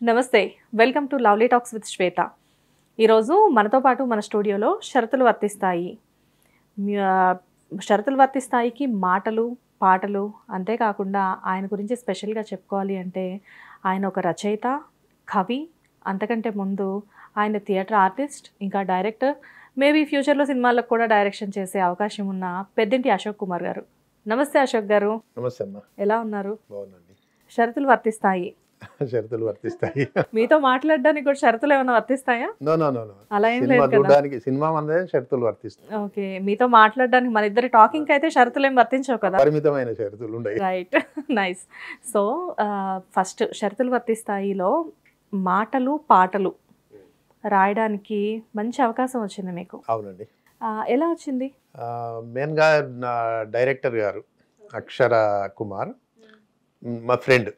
నమస్తే, welcome to lovely talks with Shweta. ఈరోజు మనతో పాటు మన స్టూడియోలో షరతులు వర్తిస్తాయి. షరతులు వర్తిస్తాయికి మాటలు, పాటలు, అంతేకాకుండా ఆయన గురించి స్పెషల్గా చెప్పుకోవాలి అంటే ఆయన ఒక రచయిత, కవి, అంతకంటే ముందు ఆయన థియేటర్ ఆర్టిస్ట్, ఇంకా డైరెక్టర్, మేబీ ఫ్యూచర్లో సినిమాలకు కూడా డైరెక్షన్ చేసే అవకాశం ఉన్న పెద్దింటి అశోక్ కుమార్ గారు. నమస్తే అశోక్ గారు. నమస్తే అమ్మా. ఎలా ఉన్నారు? బాగుందండి. షరతులు వర్తిస్తాయి. షరతులు వర్తిస్తాయి. మీతో మాట్లాడడానికి కూడా షరతులు ఏమైనా వర్తిస్తాయా? No no no no. అలా ఏం సినిమా లేదు కదా. చూడడానికి సినిమా మనదే షరతులు వర్తిస్తాయి. ఓకే, మీతో మాట్లాడడానికి మన ఇద్దరి టాకింగ్ అయితే షరతులు ఏం వర్తించవు కదా. పరిమితమైన షరతులు ఉన్నాయి. Right, nice. సో ఫస్ట్ షరతులు వర్తిస్తాయిలో మాటలు, పాటలు రాయడానికి మంచి అవకాశం వచ్చింది మీకు. అవునండి. ఎలా వచ్చింది? మెయిన్గా నా డైరెక్టర్ గారు అక్షర కుమార్ మా ఫ్రెండ్.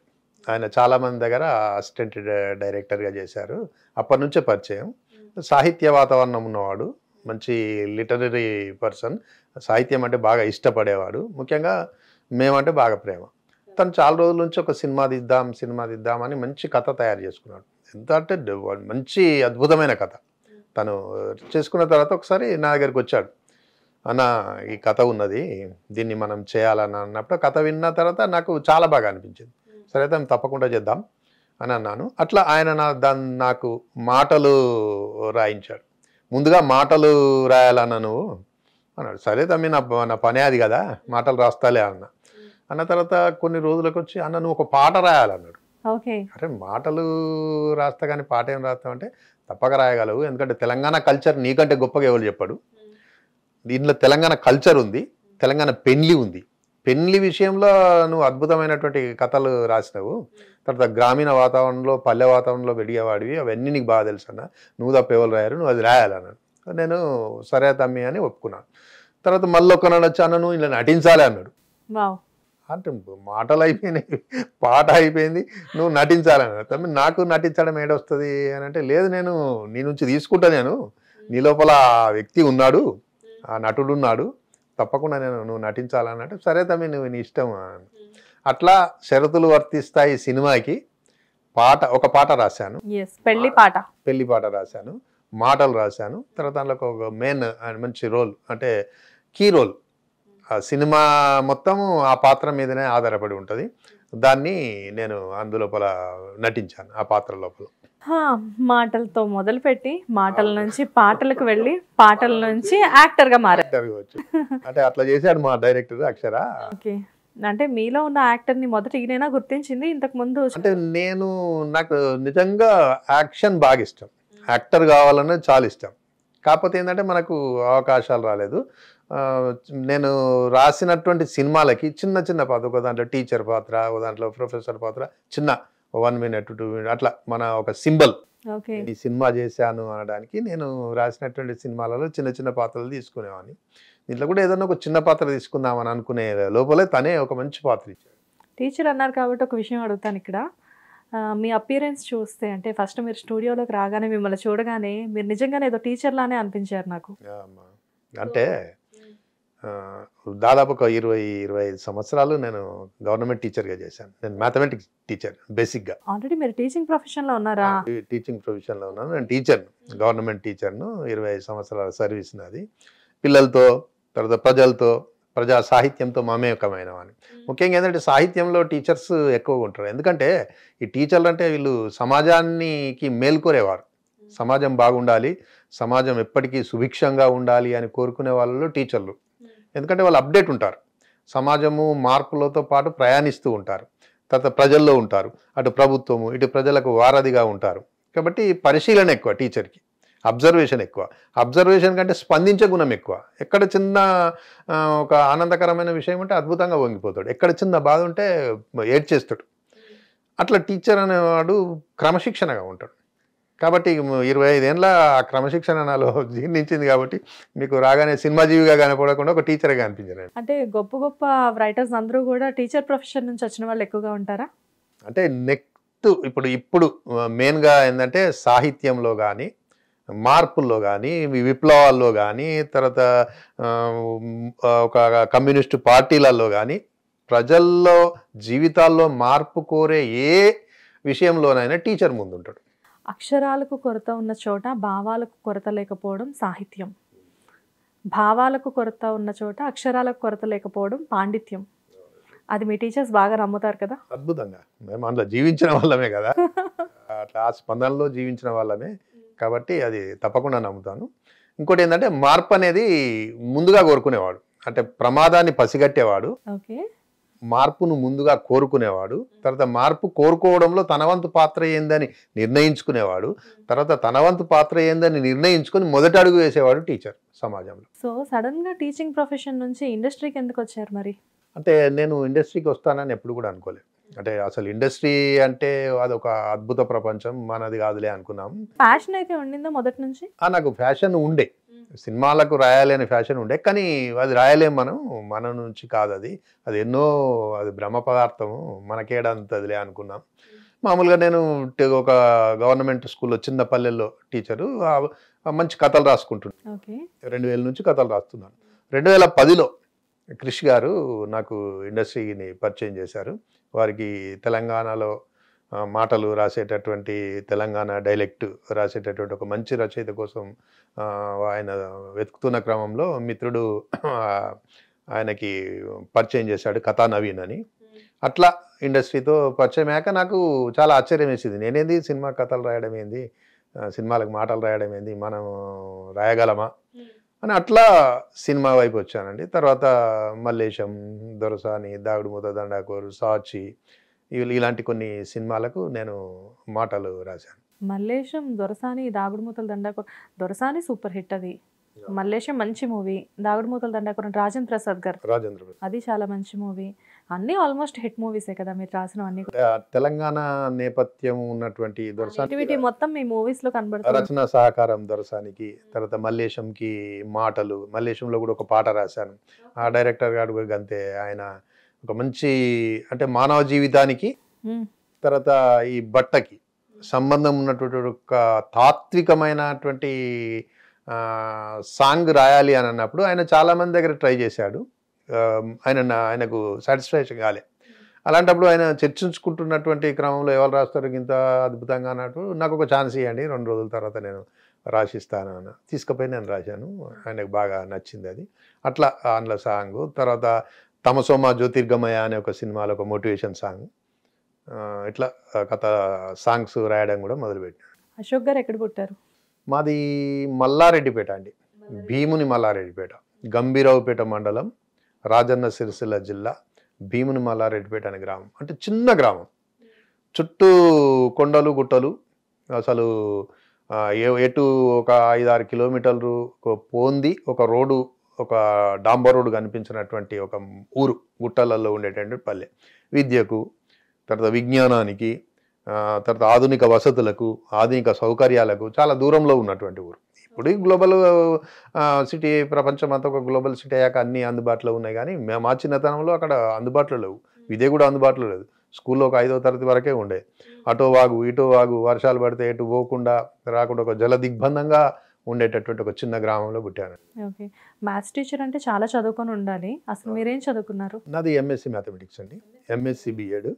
ఆయన చాలామంది దగ్గర అసిస్టెంట్ డైరెక్టర్గా చేశారు. అప్పటి నుంచే పరిచయం. సాహిత్య వాతావరణం ఉన్నవాడు, మంచి లిటరరీ పర్సన్, సాహిత్యం అంటే బాగా ఇష్టపడేవాడు. ముఖ్యంగా మేమంటే బాగా ప్రేమ. తను చాలా రోజుల నుంచి ఒక సినిమా తీద్దాం అని మంచి కథ తయారు చేసుకున్నాడు. ఎంత అంటే మంచి అద్భుతమైన కథ తను చేసుకున్న తర్వాత ఒకసారి నా దగ్గరికి వచ్చాడు. అన్న, ఈ కథ ఉన్నది, దీన్ని మనం చేయాలని అన్నప్పుడు కథ విన్న తర్వాత నాకు చాలా బాగా అనిపించింది. సరే అయితే తప్పకుండా చేద్దాం అని అన్నాను. అట్లా ఆయన నాకు మాటలు రాయించాడు. ముందుగా మాటలు రాయాలన్నా నువ్వు అన్నాడు. సరే తమ్మి, నా పనే అది కదా, మాటలు రాస్తాలే అన్న తర్వాత కొన్ని రోజులకు వచ్చి అన్న నువ్వు ఒక పాట రాయాలన్నాడు. ఓకే. అరే మాటలు రాస్తా కానీ పాట ఏం రాస్తావంటే తప్పక రాయగలవు, ఎందుకంటే తెలంగాణ కల్చర్ నీకంటే గొప్పగా ఎవరు చెప్పాడు. దీంట్లో తెలంగాణ కల్చర్ ఉంది, తెలంగాణ పెళ్లి ఉంది. పెళ్లి విషయంలో నువ్వు అద్భుతమైనటువంటి కథలు రాసినావు. తర్వాత గ్రామీణ వాతావరణంలో, పల్లె వాతావరణంలో పెరిగేవాడివి, అవన్నీ నీకు బాగా తెలుసు అన్న. నువ్వు తప్ప ఎవరు రాయారు, నువ్వు అది రాయాలన్నాడు. నేను సరే తమ్మి అని ఒప్పుకున్నాను. తర్వాత మళ్ళీ ఒక్కనాడు వచ్చి అన్న నువ్వు ఇలా నటించాలి అన్నాడు. అంటే మాటలు అయిపోయినాయి, పాట అయిపోయింది, నువ్వు నటించాలన్నాడు. తమ్మి నాకు నటించడం ఏడొస్తుంది అని అంటే, లేదు నేను నీ నుంచి తీసుకుంటా, నేను నీ లోపల ఆ వ్యక్తి ఉన్నాడు, ఆ నటుడు ఉన్నాడు, తప్పకుండా నువ్వు నటించాలన్నట్టు. సరే తమ్మి నువ్వు నీ ఇష్టం. అట్లా షరతులు వర్తిస్తాయి సినిమాకి ఒక పాట రాశాను. పెళ్లి పాట రాశాను, మాటలు రాశాను. తర్వాత దాంట్లో ఒక మెయిన్ మంచి రోల్, అంటే కీ రోల్. ఆ సినిమా మొత్తము ఆ పాత్ర మీదనే ఆధారపడి ఉంటుంది. దాన్ని నేను అందులోపల నటించాను, ఆ పాత్ర లోపల. మాటలతో మొదలుపెట్టి మాటల నుంచి పాటలకు వెళ్ళి పాటల నుంచి యాక్టర్ గా మారారు. అంటే అట్లా చేశాడు మా డైరెక్టర్ అక్షర. ఓకే, అంటే మీలో ఉన్న యాక్టర్ ని మొదట ఈయనైనా గుర్తించింది ఇంతకు ముందు? అంటే నాకు నిజంగా యాక్షన్ బాగా ఇష్టం, యాక్టర్ కావాలన్నది చాలా ఇష్టం. కాకపోతే ఏంటంటే మనకు అవకాశాలు రాలేదు. నేను రాసినటువంటి సినిమాలకి చిన్న చిన్న పాత్ర, ఒక దాంట్లో టీచర్ పాత్ర, ఒక దాంట్లో ప్రొఫెసర్ పాత్ర, చిన్న 1 minute 2 minutes అట్లా మన ఒక సింబల్ ఈ సినిమా చేశాను అనడానికి. నేను రాసినటువంటి సినిమాలలో చిన్న చిన్న పాత్రలు తీసుకునేవాడిని. దీంట్లో కూడా ఏదైనా ఒక చిన్న పాత్ర తీసుకుందామని అనుకునే లోపలే తనే ఒక మంచి పాత్ర ఇచ్చాడు. టీచర్ అన్నారు కాబట్టి ఒక విషయం అడుగుతాను ఇక్కడ. మీ అపియరెన్స్ చూస్తే, అంటే ఫస్ట్ మీరు స్టూడియోలోకి రాగానే మిమ్మల్ని చూడగానే మీరు నిజంగానే ఏదో టీచర్ లానే అనిపించారు నాకు. అంటే దాదాపు ఒక 20-25 సంవత్సరాలు నేను గవర్నమెంట్ టీచర్గా చేశాను. నేను మ్యాథమెటిక్స్ టీచర్ బేసిక్గా. ఆల్రెడీ మీరు టీచింగ్ ప్రొఫెషన్లో ఉన్నారా? టీచింగ్ ప్రొఫెషన్లో ఉన్నాను. నేను టీచర్ను, గవర్నమెంట్ టీచర్ను. 25 సంవత్సరాల సర్వీస్ నాది. పిల్లలతో, తర్వాత ప్రజలతో, ప్రజా సాహిత్యంతో మమేకమైన వాడిని. ముఖ్యంగా ఏంటంటే సాహిత్యంలో టీచర్స్ ఎక్కువగా ఉంటారు. ఎందుకంటే ఈ టీచర్లు అంటే వీళ్ళు సమాజానికి మేల్కొరేవారు. సమాజం బాగుండాలి, సమాజం ఎప్పటికీ సుభిక్షంగా ఉండాలి అని కోరుకునే వాళ్ళలో టీచర్లు. ఎందుకంటే వాళ్ళు అప్డేట్ ఉంటారు, సమాజము మార్పులతో పాటు ప్రయాణిస్తూ ఉంటారు. తర్వాత ప్రజల్లో ఉంటారు, అటు ప్రభుత్వము ఇటు ప్రజలకు వారధిగా ఉంటారు. కాబట్టి పరిశీలన ఎక్కువ టీచర్కి, అబ్జర్వేషన్ ఎక్కువ. అబ్జర్వేషన్ కంటే స్పందించే గుణం ఎక్కువ. ఎక్కడ చిన్న ఒక ఆనందకరమైన విషయం ఉంటే అద్భుతంగా వంగిపోతాడు, ఎక్కడ చిన్న బాధ ఉంటే ఏడ్చేస్తాడు. అట్లా టీచర్ అనేవాడు క్రమశిక్షణగా ఉంటాడు. కాబట్టి 25 ఏళ్ళ క్రమశిక్షణ నాలో జీర్ణించింది. కాబట్టి మీకు రాగానే సినిమా జీవిగా కనపడకుండా ఒక టీచర్గా అనిపించింది. అంటే గొప్ప గొప్ప రైటర్స్ అందరూ కూడా టీచర్ ప్రొఫెషన్ నుంచి వచ్చిన వాళ్ళు ఎక్కువగా ఉంటారా? అంటే ఇప్పుడు మెయిన్గా ఏంటంటే సాహిత్యంలో కానీ, మార్పుల్లో కానీ, విప్లవాల్లో కానీ, తర్వాత ఒక కమ్యూనిస్టు పార్టీలలో కానీ, ప్రజల్లో జీవితాల్లో మార్పు కోరే ఏ విషయంలోనైనా టీచర్ ముందుంటాడు. అక్షరాలకు కొరత ఉన్న చోట భావాలకు కొరత లేకపోవడం సాహిత్యం, భావాలకు కొరత ఉన్న చోట అక్షరాలకు కొరత లేకపోవడం పాండిత్యం. అది మీ టీచర్స్ బాగా నమ్ముతారు కదా. అద్భుతంగా మేము అందులో జీవించిన వాళ్ళమే కదా, అట్లా ఆ స్పందనలో జీవించిన వాళ్ళమే కాబట్టి అది తప్పకుండా నమ్ముతాను. ఇంకోటి ఏంటంటే మార్పు అనేది ముందుగా కోరుకునేవాడు, అంటే ప్రమాదాన్ని పసిగట్టేవాడు, ఓకే, మార్పును ముందుగా కోరుకునేవాడు, తర్వాత మార్పు కోరుకోవడంలో తన వంతు పాత్ర ఏందని నిర్ణయించుకునేవాడు, తర్వాత తన వంతు పాత్ర ఏందని నిర్ణయించుకొని మొదటి అడుగు వేసేవాడు టీచర్ సమాజంలో. సో సడన్గా టీచింగ్ ప్రొఫెషన్ నుంచి ఇండస్ట్రీకి ఎందుకు వచ్చారు మరి? అంటే నేను ఇండస్ట్రీకి వస్తానని ఎప్పుడు కూడా అనుకోలేదు. అంటే అసలు ఇండస్ట్రీ అంటే అదొక అద్భుత ప్రపంచం, మనది కాదులే అనుకున్నాం. ప్యాషన్ అయితే ఉండిందా మొదటి నుంచి? నాకు ఫ్యాషన్ ఉండే, సినిమాలకు రాయాలి అనే ఫ్యాషన్ ఉండే, కానీ అది రాయలేం మనం, మన నుంచి కాదు అది, అది ఎన్నో, అది బ్రహ్మ పదార్థము, మనకేడంతదిలే అనుకున్నాం. మామూలుగా నేను ఒక గవర్నమెంట్ స్కూల్లో చిన్న పల్లెల్లో టీచరు, మంచి కథలు రాసుకుంటున్నాను. 2000 నుంచి కథలు రాస్తున్నాను. 2010లో క్రిష్ గారు నాకు ఇండస్ట్రీని పరిచయం చేశారు. వారికి తెలంగాణలో మాటలు రాసేటటువంటి, తెలంగాణ డైలెక్ట్ రాసేటటువంటి ఒక మంచి రచయిత కోసం ఆయన వెతుకుతున్న క్రమంలో మిత్రుడు ఆయనకి పరిచయం చేశాడు, కథా నవీన్ అని. అట్లా ఇండస్ట్రీతో పరిచయం అయ్యాక నాకు చాలా ఆశ్చర్యం వేసింది. నేనేంది సినిమా కథలు రాయడం ఏంది, సినిమాలకు మాటలు రాయడం ఏంది, మనం రాయగలమా అని అట్లా సినిమా వైపు వచ్చానండి. తర్వాత మల్లేశం, దొరసాని, దాగుడుమూత దండాకోరు, సాచి, ఇలాంటి కొన్ని సినిమాలకు నేను మాటలు రాశాను. మల్లేశం, దొరసాని, దాగుడుమూతల దండాకోరు. దొరసాని సూపర్ హిట్, అది మల్లేశం మంచి మూవీ, దాగుడుమూతల దండాకోరు రాజేంద్ర ప్రసాద్ గారు, అది చాలా మంచి మూవీ. అన్ని ఆల్మోస్ట్ హిట్ మూవీసే కదా మీరు రాసినవన్నీ. తెలంగాణ నేపథ్యం ఉన్నటువంటి దొరసాని మొత్తం మీ మూవీస్ లో కనబడుతుంది. రచన సహకారం దొరసానికి, తర్వాత మల్లేశంకి మాటలు, మల్లేశంలో కూడా ఒక పాట రాశాను. ఆ డైరెక్టర్ గారు కూడా అంతే, ఆయన ఒక మంచి, అంటే మానవ జీవితానికి తర్వాత ఈ బట్టకి సంబంధం ఉన్నటువంటి ఒక తాత్వికమైనటువంటి సాంగ్ రాయాలి అని అన్నప్పుడు ఆయన చాలా మంది దగ్గర ట్రై చేశాడు, ఆయనకు సాటిస్ఫాక్షన్ కాలే. అలాంటప్పుడు ఆయన చర్చించుకుంటున్నటువంటి క్రమంలో ఎవరు రాస్తారు ఇంత అద్భుతంగా అన్నట్టు, నాకు ఒక ఛాన్స్ ఇవ్వండి, 2 రోజుల తర్వాత నేను రాసిస్తాను అన్న. తీసుకుపోయి నేను రాశాను, ఆయనకు బాగా నచ్చింది అది. అట్లా అందులో సాంగ్. తర్వాత తమసోమ జ్యోతిర్గమయ అనే ఒక సినిమాలో ఒక మోటివేషన్ సాంగ్, ఇట్లా కథ సాంగ్స్ రాయడం కూడా మొదలుపెట్టాను. అశోక్ గారు ఎక్కడ పుట్టారు? మాది మల్లారెడ్డిపేట అండి, భీముని మల్లారెడ్డిపేట, గంభీరావుపేట మండలం, రాజన్న సిరిసిల్ల జిల్లా, భీముని మల్లారెడ్డిపేట అనే గ్రామం. అంటే చిన్న గ్రామం, చుట్టూ కొండలు గుట్టలు, అసలు ఎటు ఒక 5-6 కిలోమీటర్లు పోంది ఒక రోడ్డు, ఒక డాంబర్ రోడ్డు కనిపించినటువంటి ఒక ఊరు, గుట్టలలో ఉండేటువంటి పల్లె. విద్యకు, తర్వాత విజ్ఞానానికి, తర్వాత ఆధునిక వసతులకు, ఆధునిక సౌకర్యాలకు చాలా దూరంలో ఉన్నటువంటి ఊరు. ఇప్పుడు గ్లోబల్ సిటీ, ప్రపంచం అంతా ఒక గ్లోబల్ సిటీ అయ్యాక అన్నీ అందుబాటులో ఉన్నాయి, కానీ మా చిన్నతనంలో అక్కడ అందుబాటులో లేవు. విద్య కూడా అందుబాటులో లేదు. స్కూల్లో ఒక 5వ తరగతి వరకే ఉండే. అటో వాగు ఇటో వాగు, వర్షాలు పడితే ఎటు పోకుండా రాకుండా ఒక జల దిగ్బంధంగా ఉండేటటువంటి ఒక చిన్న గ్రామంలో పుట్టాను. ఓకే, మ్యాథ్స్ టీచర్ అంటే చాలా చదువుకొని ఉండాలి. అసలు మీరేం చదువుకున్నారు? నాది ఎంఎస్సి మ్యాథమెటిక్స్ అండి, ఎంఎస్సి బిఎడ్.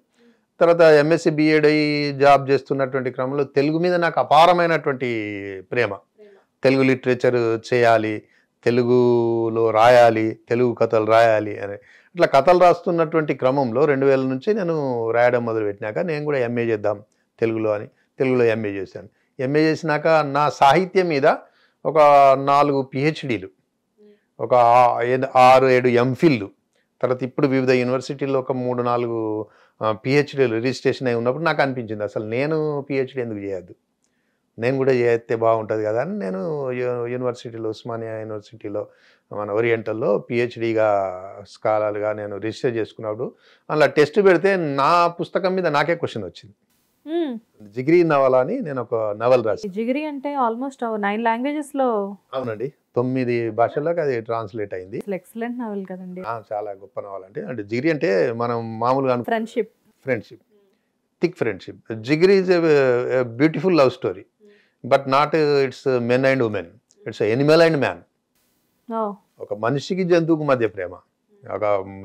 తర్వాత ఎంఎస్సి బిఎడ్ అయ్యి జాబ్ చేస్తున్నటువంటి క్రమంలో తెలుగు మీద నాకు అపారమైనటువంటి ప్రేమ. తెలుగు లిటరేచర్ చేయాలి, తెలుగులో రాయాలి, తెలుగు కథలు రాయాలి అని ఇట్లా కథలు రాస్తున్నటువంటి క్రమంలో 2000 నుంచి నేను రాయడం మొదలుపెట్టినాక నేను కూడా ఎంఏ చేద్దాం తెలుగులో అని తెలుగులో ఎంఏ చేశాను. ఎంఏ చేసినాక నా సాహిత్యం మీద ఒక 4 పిహెచ్డీలు, ఒక 6-7 ఎంఫిల్లు, తర్వాత ఇప్పుడు వివిధ యూనివర్సిటీల్లో ఒక 3-4 పిహెచ్డీలు రిజిస్ట్రేషన్ అయి ఉన్నప్పుడు నాకు అనిపించింది అసలు నేను పిహెచ్డీ ఎందుకు చేయొద్దు, నేను కూడా చేస్తే బాగుంటుంది కదా అని నేను యూనివర్సిటీలో, ఉస్మానియా యూనివర్సిటీలో మన ఓరియంటల్లో పిహెచ్డీగా స్కాలర్గా నేను రిజిస్టర్ చేసుకున్నప్పుడు అలా టెస్ట్ పెడితే నా పుస్తకం మీద నాకే క్వశ్చన్ వచ్చింది. జిగిరి నవల అని నేను ఒక నవల రాసి. జిగిరి అంటే ఆల్మోస్ట్ 9 లాంగ్వేజెస్ లో. అవునండి, 9 భాషల్లోకి అది ట్రాన్స్లేట్ అయింది. ఎక్సలెంట్ నవల్ కదండి. చాలా గొప్ప నవల. అంటే జిగిరి అంటే మనం మామూలుగా friendship, thick friendship. Jigiri is a beautiful love story, but not its men and women, its animal and man. ఒక మనిషికి జంతువుకు మధ్య ప్రేమ, ఒక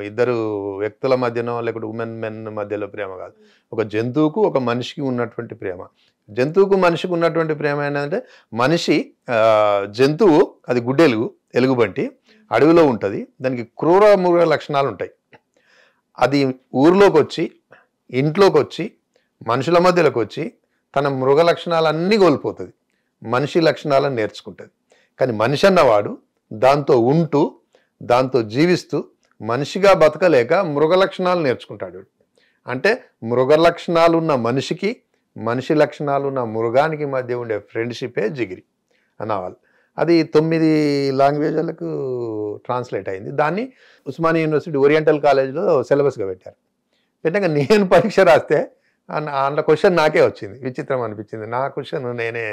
ఇద్దరు వ్యక్తుల మధ్యనో లేకపోతే ఉమెన్ మెన్ మధ్యలో ప్రేమ కాదు, ఒక జంతువుకు ఒక మనిషికి ఉన్నటువంటి ప్రేమ. జంతువుకు మనిషికి ఉన్నటువంటి ప్రేమ ఏంటంటే మనిషి జంతువు అది గుడ్డెలుగు ఎలుగుబంటి అడవిలో ఉంటుంది, దానికి క్రూర మృగ లక్షణాలు ఉంటాయి. అది ఊర్లోకి వచ్చి ఇంట్లోకి వచ్చి మనుషుల మధ్యలోకి వచ్చి తన మృగ లక్షణాలన్నీ కోల్పోతుంది, మనిషి లక్షణాలను నేర్చుకుంటుంది. కానీ మనిషి అన్నవాడు దాంతో ఉంటూ దాంతో జీవిస్తూ మనిషిగా బతకలేక మృగ లక్షణాలు నేర్చుకుంటాడు. అంటే మృగ లక్షణాలు ఉన్న మనిషికి మనిషి లక్షణాలు ఉన్న మృగానికి మధ్య ఉండే ఫ్రెండ్షిపే జిగిరి అన్నవాళ్ళు. అది 9 లాంగ్వేజ్లకు ట్రాన్స్లేట్ అయింది. దాన్ని ఉస్మానియా యూనివర్సిటీ ఓరియంటల్ కాలేజ్లో సిలబస్గా పెట్టారు. పెట్టాక నేను పరీక్ష రాస్తే అందులో క్వశ్చన్ నాకే వచ్చింది. విచిత్రం అనిపించింది. నా క్వశ్చన్ నేనే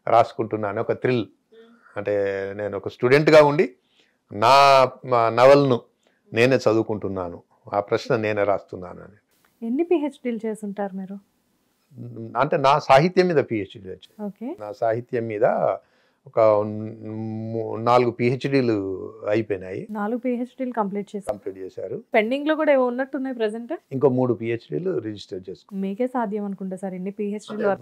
రాసుకుంటున్నాను, ఒక థ్రిల్. అంటే నేను ఒక స్టూడెంట్గా ఉండి నా నవల్ను నేనే చదువుకుంటున్నాను, ఆ ప్రశ్న నేనే రాస్తున్నాను అని. ఎన్ని పిహెచ్డీలు చేస్తుంటారు మీరు? అంటే నా సాహిత్యం మీద పిహెచ్డీ వచ్చాయి. ఓకే. నా సాహిత్యం మీద ఒక 4 పిహెచ్డీలు అయిపోయినాయి. 4 పిహెచ్డీలు కంప్లీట్ చేశారు. పెండింగ్ లో కూడా ఏవో ఉన్నట్టున్నాయి ప్రెసెంట్. ఇంకో 3 పిహెచ్డీలు రిజిస్టర్ చేసుకున్నాను. మీకే సాధ్యం అనుకుంటా సార్ ఎన్ని పిహెచ్డీలు.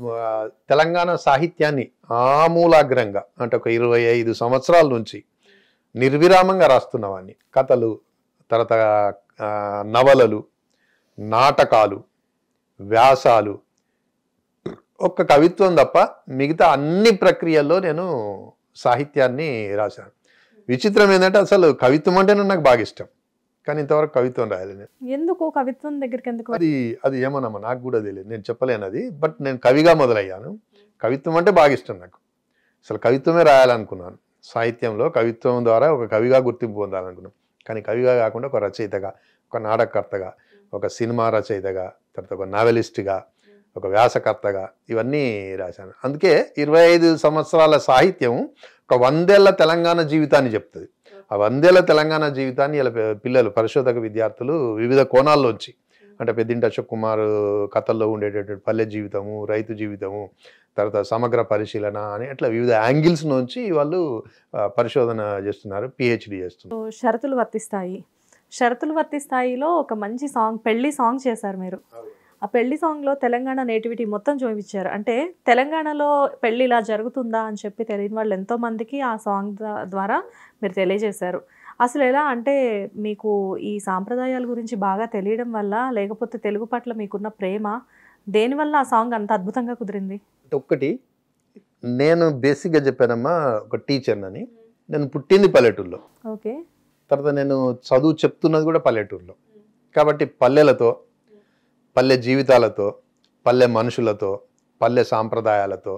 తెలంగాణ సాహిత్యాన్ని ఆమూలాగ్రంగా అంటే ఒక 25 సంవత్సరాల నుంచి నిర్విరామంగా రాస్తున్నవాడిని. కథలు, తర్వాత నవలలు, నాటకాలు, వ్యాసాలు, ఒక్క కవిత్వం తప్ప మిగతా అన్ని ప్రక్రియల్లో నేను సాహిత్యాన్ని రాశాను. విచిత్రం ఏంటంటే అసలు కవిత్వం అంటేనే నాకు బాగా ఇష్టం, కానీ ఇంతవరకు కవిత్వం రాయలేదు. ఎందుకు కవిత్వం దగ్గరికి ఎందుకు? అది ఏమోనమ్మా నాకు కూడా తెలియదు, నేను చెప్పలేను అది. బట్ నేను కవిగా మొదలయ్యాను. కవిత్వం అంటే బాగా ఇష్టం నాకు. అసలు కవిత్వమే రాయాలనుకున్నాను. సాహిత్యంలో కవిత్వం ద్వారా ఒక కవిగా గుర్తింపు పొందాలనుకున్నాను. కానీ కవిగా కాకుండా ఒక రచయితగా, ఒక నాటకకర్తగా, ఒక సినిమా రచయితగా, తర్వాత ఒక నావెలిస్ట్గా, ఒక వ్యాసకర్తగా ఇవన్నీ రాశాను. అందుకే 25 సంవత్సరాల సాహిత్యం ఒక 100 ఏళ్ల తెలంగాణ జీవితాన్ని చెప్తుంది. ఆ 100 ఏళ్ల తెలంగాణ జీవితాన్ని ఇలా పిల్లలు, పరిశోధక విద్యార్థులు వివిధ కోణాల్లోంచి, అంటే పెద్దింటి అశోక్ కుమార్ కథల్లో ఉండేటటువంటి పల్లె జీవితము, రైతు జీవితము, తర్వాత సమగ్ర పరిశీలన అని అట్లా వివిధ యాంగిల్స్ నుంచి వాళ్ళు పరిశోధన చేస్తున్నారు, పిహెచ్డి చేస్తున్నారు. షరతులు వర్తిస్తాయిలో ఒక మంచి సాంగ్, పెళ్లి సాంగ్ చేశారు మీరు. ఆ పెళ్లి సాంగ్లో తెలంగాణ నేటివిటీ మొత్తం చూపించారు. అంటే తెలంగాణలో పెళ్లి ఇలా జరుగుతుందా అని చెప్పి తెలియని వాళ్ళు ఎంతోమందికి ఆ సాంగ్ ద్వారా మీరు తెలియజేశారు. అసలు ఎలా అంటే మీకు ఈ సాంప్రదాయాల గురించి బాగా తెలియడం వల్ల, లేకపోతే తెలుగు పట్ల మీకున్న ప్రేమ, దేనివల్ల ఆ సాంగ్ అంత అద్భుతంగా కుదిరింది? ఒక్కటి నేను బేసిక్గా చెప్పానమ్మా, ఒక టీచర్నని. నేను పుట్టింది పల్లెటూరులో. ఓకే. తర్వాత నేను చదువు చెప్తున్నది కూడా పల్లెటూరులో. కాబట్టి పల్లెలతో, పల్లె జీవితాలతో, పల్లె మనుషులతో, పల్లె సాంప్రదాయాలతో,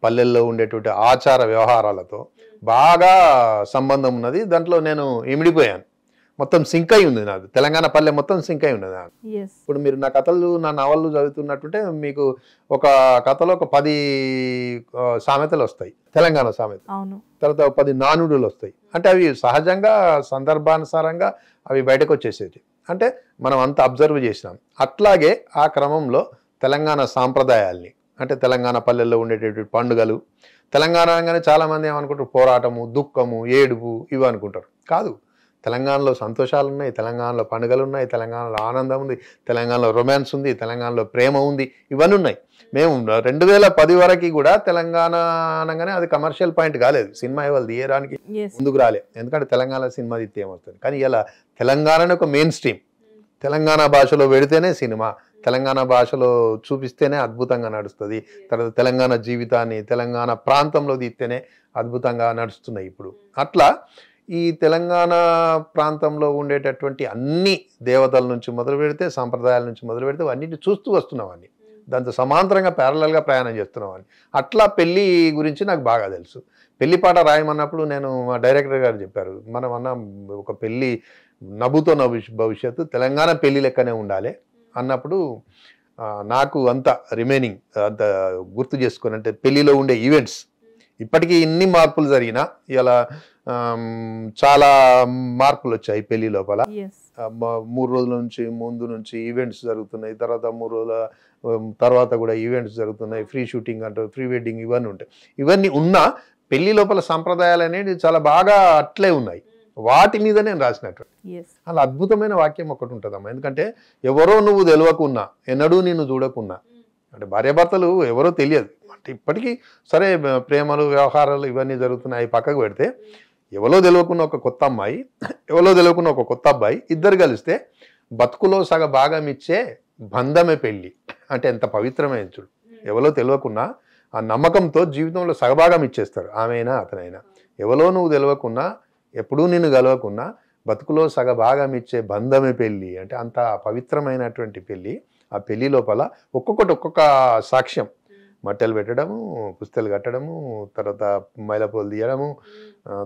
పల్లెల్లో ఉండేటువంటి ఆచార వ్యవహారాలతో బాగా సంబంధం ఉన్నది. దాంట్లో నేను ఇమిడిపోయాను. మొత్తం సింక్ అయి ఉంది నాది. తెలంగాణ పల్లె మొత్తం సింక్ అయి ఉన్నది. ఇప్పుడు మీరు నా కథలు, నా నవళ్ళు చదువుతున్నట్టుంటే మీకు ఒక కథలో ఒక 10 సామెతలు వస్తాయి, తెలంగాణ సామెత. తర్వాత 10 నానుడులు వస్తాయి. అంటే అవి సహజంగా సందర్భానుసారంగా అవి బయటకు వచ్చేసేది. అంటే మనం అంత అబ్జర్వ్ చేసినాం. అట్లాగే ఆ క్రమంలో తెలంగాణ సాంప్రదాయాల్ని, అంటే తెలంగాణ పల్లెల్లో ఉండేటటువంటి పండుగలు, తెలంగాణ అనగానే చాలామంది ఏమనుకుంటారు పోరాటము, దుఃఖము, ఏడుపు ఇవి అనుకుంటారు. కాదు, తెలంగాణలో సంతోషాలు ఉన్నాయి, తెలంగాణలో పండుగలు ఉన్నాయి, తెలంగాణలో ఆనందం ఉంది, తెలంగాణలో రొమాన్స్ ఉంది, తెలంగాణలో ప్రేమ ఉంది, ఇవన్నీ ఉన్నాయి. మేము 2010 వరకు కూడా తెలంగాణ అనగానే అది కమర్షియల్ పాయింట్ కాలేదు. సినిమా ఇవాళ తీయడానికి ముందుకు రాలేదు, ఎందుకంటే తెలంగాణ సినిమా తీస్తే ఏమవుతుంది. కానీ ఇలా తెలంగాణని ఒక మెయిన్ స్ట్రీమ్, తెలంగాణ భాషలో పెడితేనే సినిమా, తెలంగాణ భాషలో చూపిస్తేనే అద్భుతంగా నడుస్తుంది. తర్వాత తెలంగాణ జీవితాన్ని తెలంగాణ ప్రాంతంలో తీస్తేనే అద్భుతంగా నడుస్తున్నాయి ఇప్పుడు. అట్లా ఈ తెలంగాణ ప్రాంతంలో ఉండేటటువంటి అన్ని దేవతల నుంచి మొదలు పెడితే, సాంప్రదాయాల నుంచి మొదలు పెడితే అన్నింటిని చూస్తూ వస్తున్నామని, దాంతో సమాంతరంగా ప్యారలల్గా ప్రయాణం చేస్తున్నామని. అట్లా పెళ్ళి గురించి నాకు బాగా తెలుసు. పెళ్లి పాట రాయమన్నప్పుడు నేను మా డైరెక్టర్ గారు చెప్పారు, మనం అన్న ఒక పెళ్ళి నవ్వుతో భవిష్యత్తు తెలంగాణ పెళ్లి లెక్కనే ఉండాలి అన్నప్పుడు నాకు అంత రిమైనింగ్ అంత గుర్తు చేసుకొని, అంటే పెళ్లిలో ఉండే ఈవెంట్స్ ఇప్పటికీ ఇన్ని మార్పులు జరిగినా ఇలా చాలా మార్పులు వచ్చాయి పెళ్లి లోపల. 3 రోజుల నుంచి ముందు నుంచి ఈవెంట్స్ జరుగుతున్నాయి, తర్వాత 3 రోజుల తర్వాత కూడా ఈవెంట్స్ జరుగుతున్నాయి, ఫ్రీ షూటింగ్ అంటారు, ప్రీ వెడ్డింగ్, ఇవన్నీ ఉంటాయి. ఇవన్నీ ఉన్నా పెళ్లి లోపల సంప్రదాయాలు అనేవి చాలా బాగా అట్లే ఉన్నాయి. వాటి మీద నేను రాసినట్టు. ఎస్. అలా అద్భుతమైన వాక్యం ఒకటి ఉంటుందమ్మా. ఎందుకంటే ఎవరో నువ్వు తెలియకున్నా, ఎన్నడూ నిన్ను చూడకున్నా, అంటే భార్యాభర్తలు ఎవరో తెలియదు అంటే ఇప్పటికీ సరే ప్రేమలు వ్యవహారాలు ఇవన్నీ జరుగుతున్నాయి పక్కకు పెడితే, ఎవరో తెలియకున్న ఒక కొత్త అమ్మాయి, ఎవరో తెలియకున్న ఒక కొత్త అబ్బాయి, ఇద్దరు కలిస్తే బతుకులో సగ భాగం ఇచ్చే బంధమే పెళ్ళి అంటే ఎంత పవిత్రమైన చూడు. ఎవరో తెలియకున్నా ఆ నమ్మకంతో జీవితంలో సగభాగం ఇచ్చేస్తారు, ఆమెైనా అతనైనా. ఎవరో నువ్వు తెలియకున్నా, ఎప్పుడూ నిన్ను కలవకున్నా బతుకులో సగభాగం ఇచ్చే బంధమే పెళ్ళి అంటే అంత పవిత్రమైనటువంటి పెళ్ళి. ఆ పెళ్లి లోపల ఒక్కొక్క సాక్ష్యం, మట్టెలు పెట్టడము, పుస్తలు కట్టడము, తర్వాత మైలపోలు తీయడము,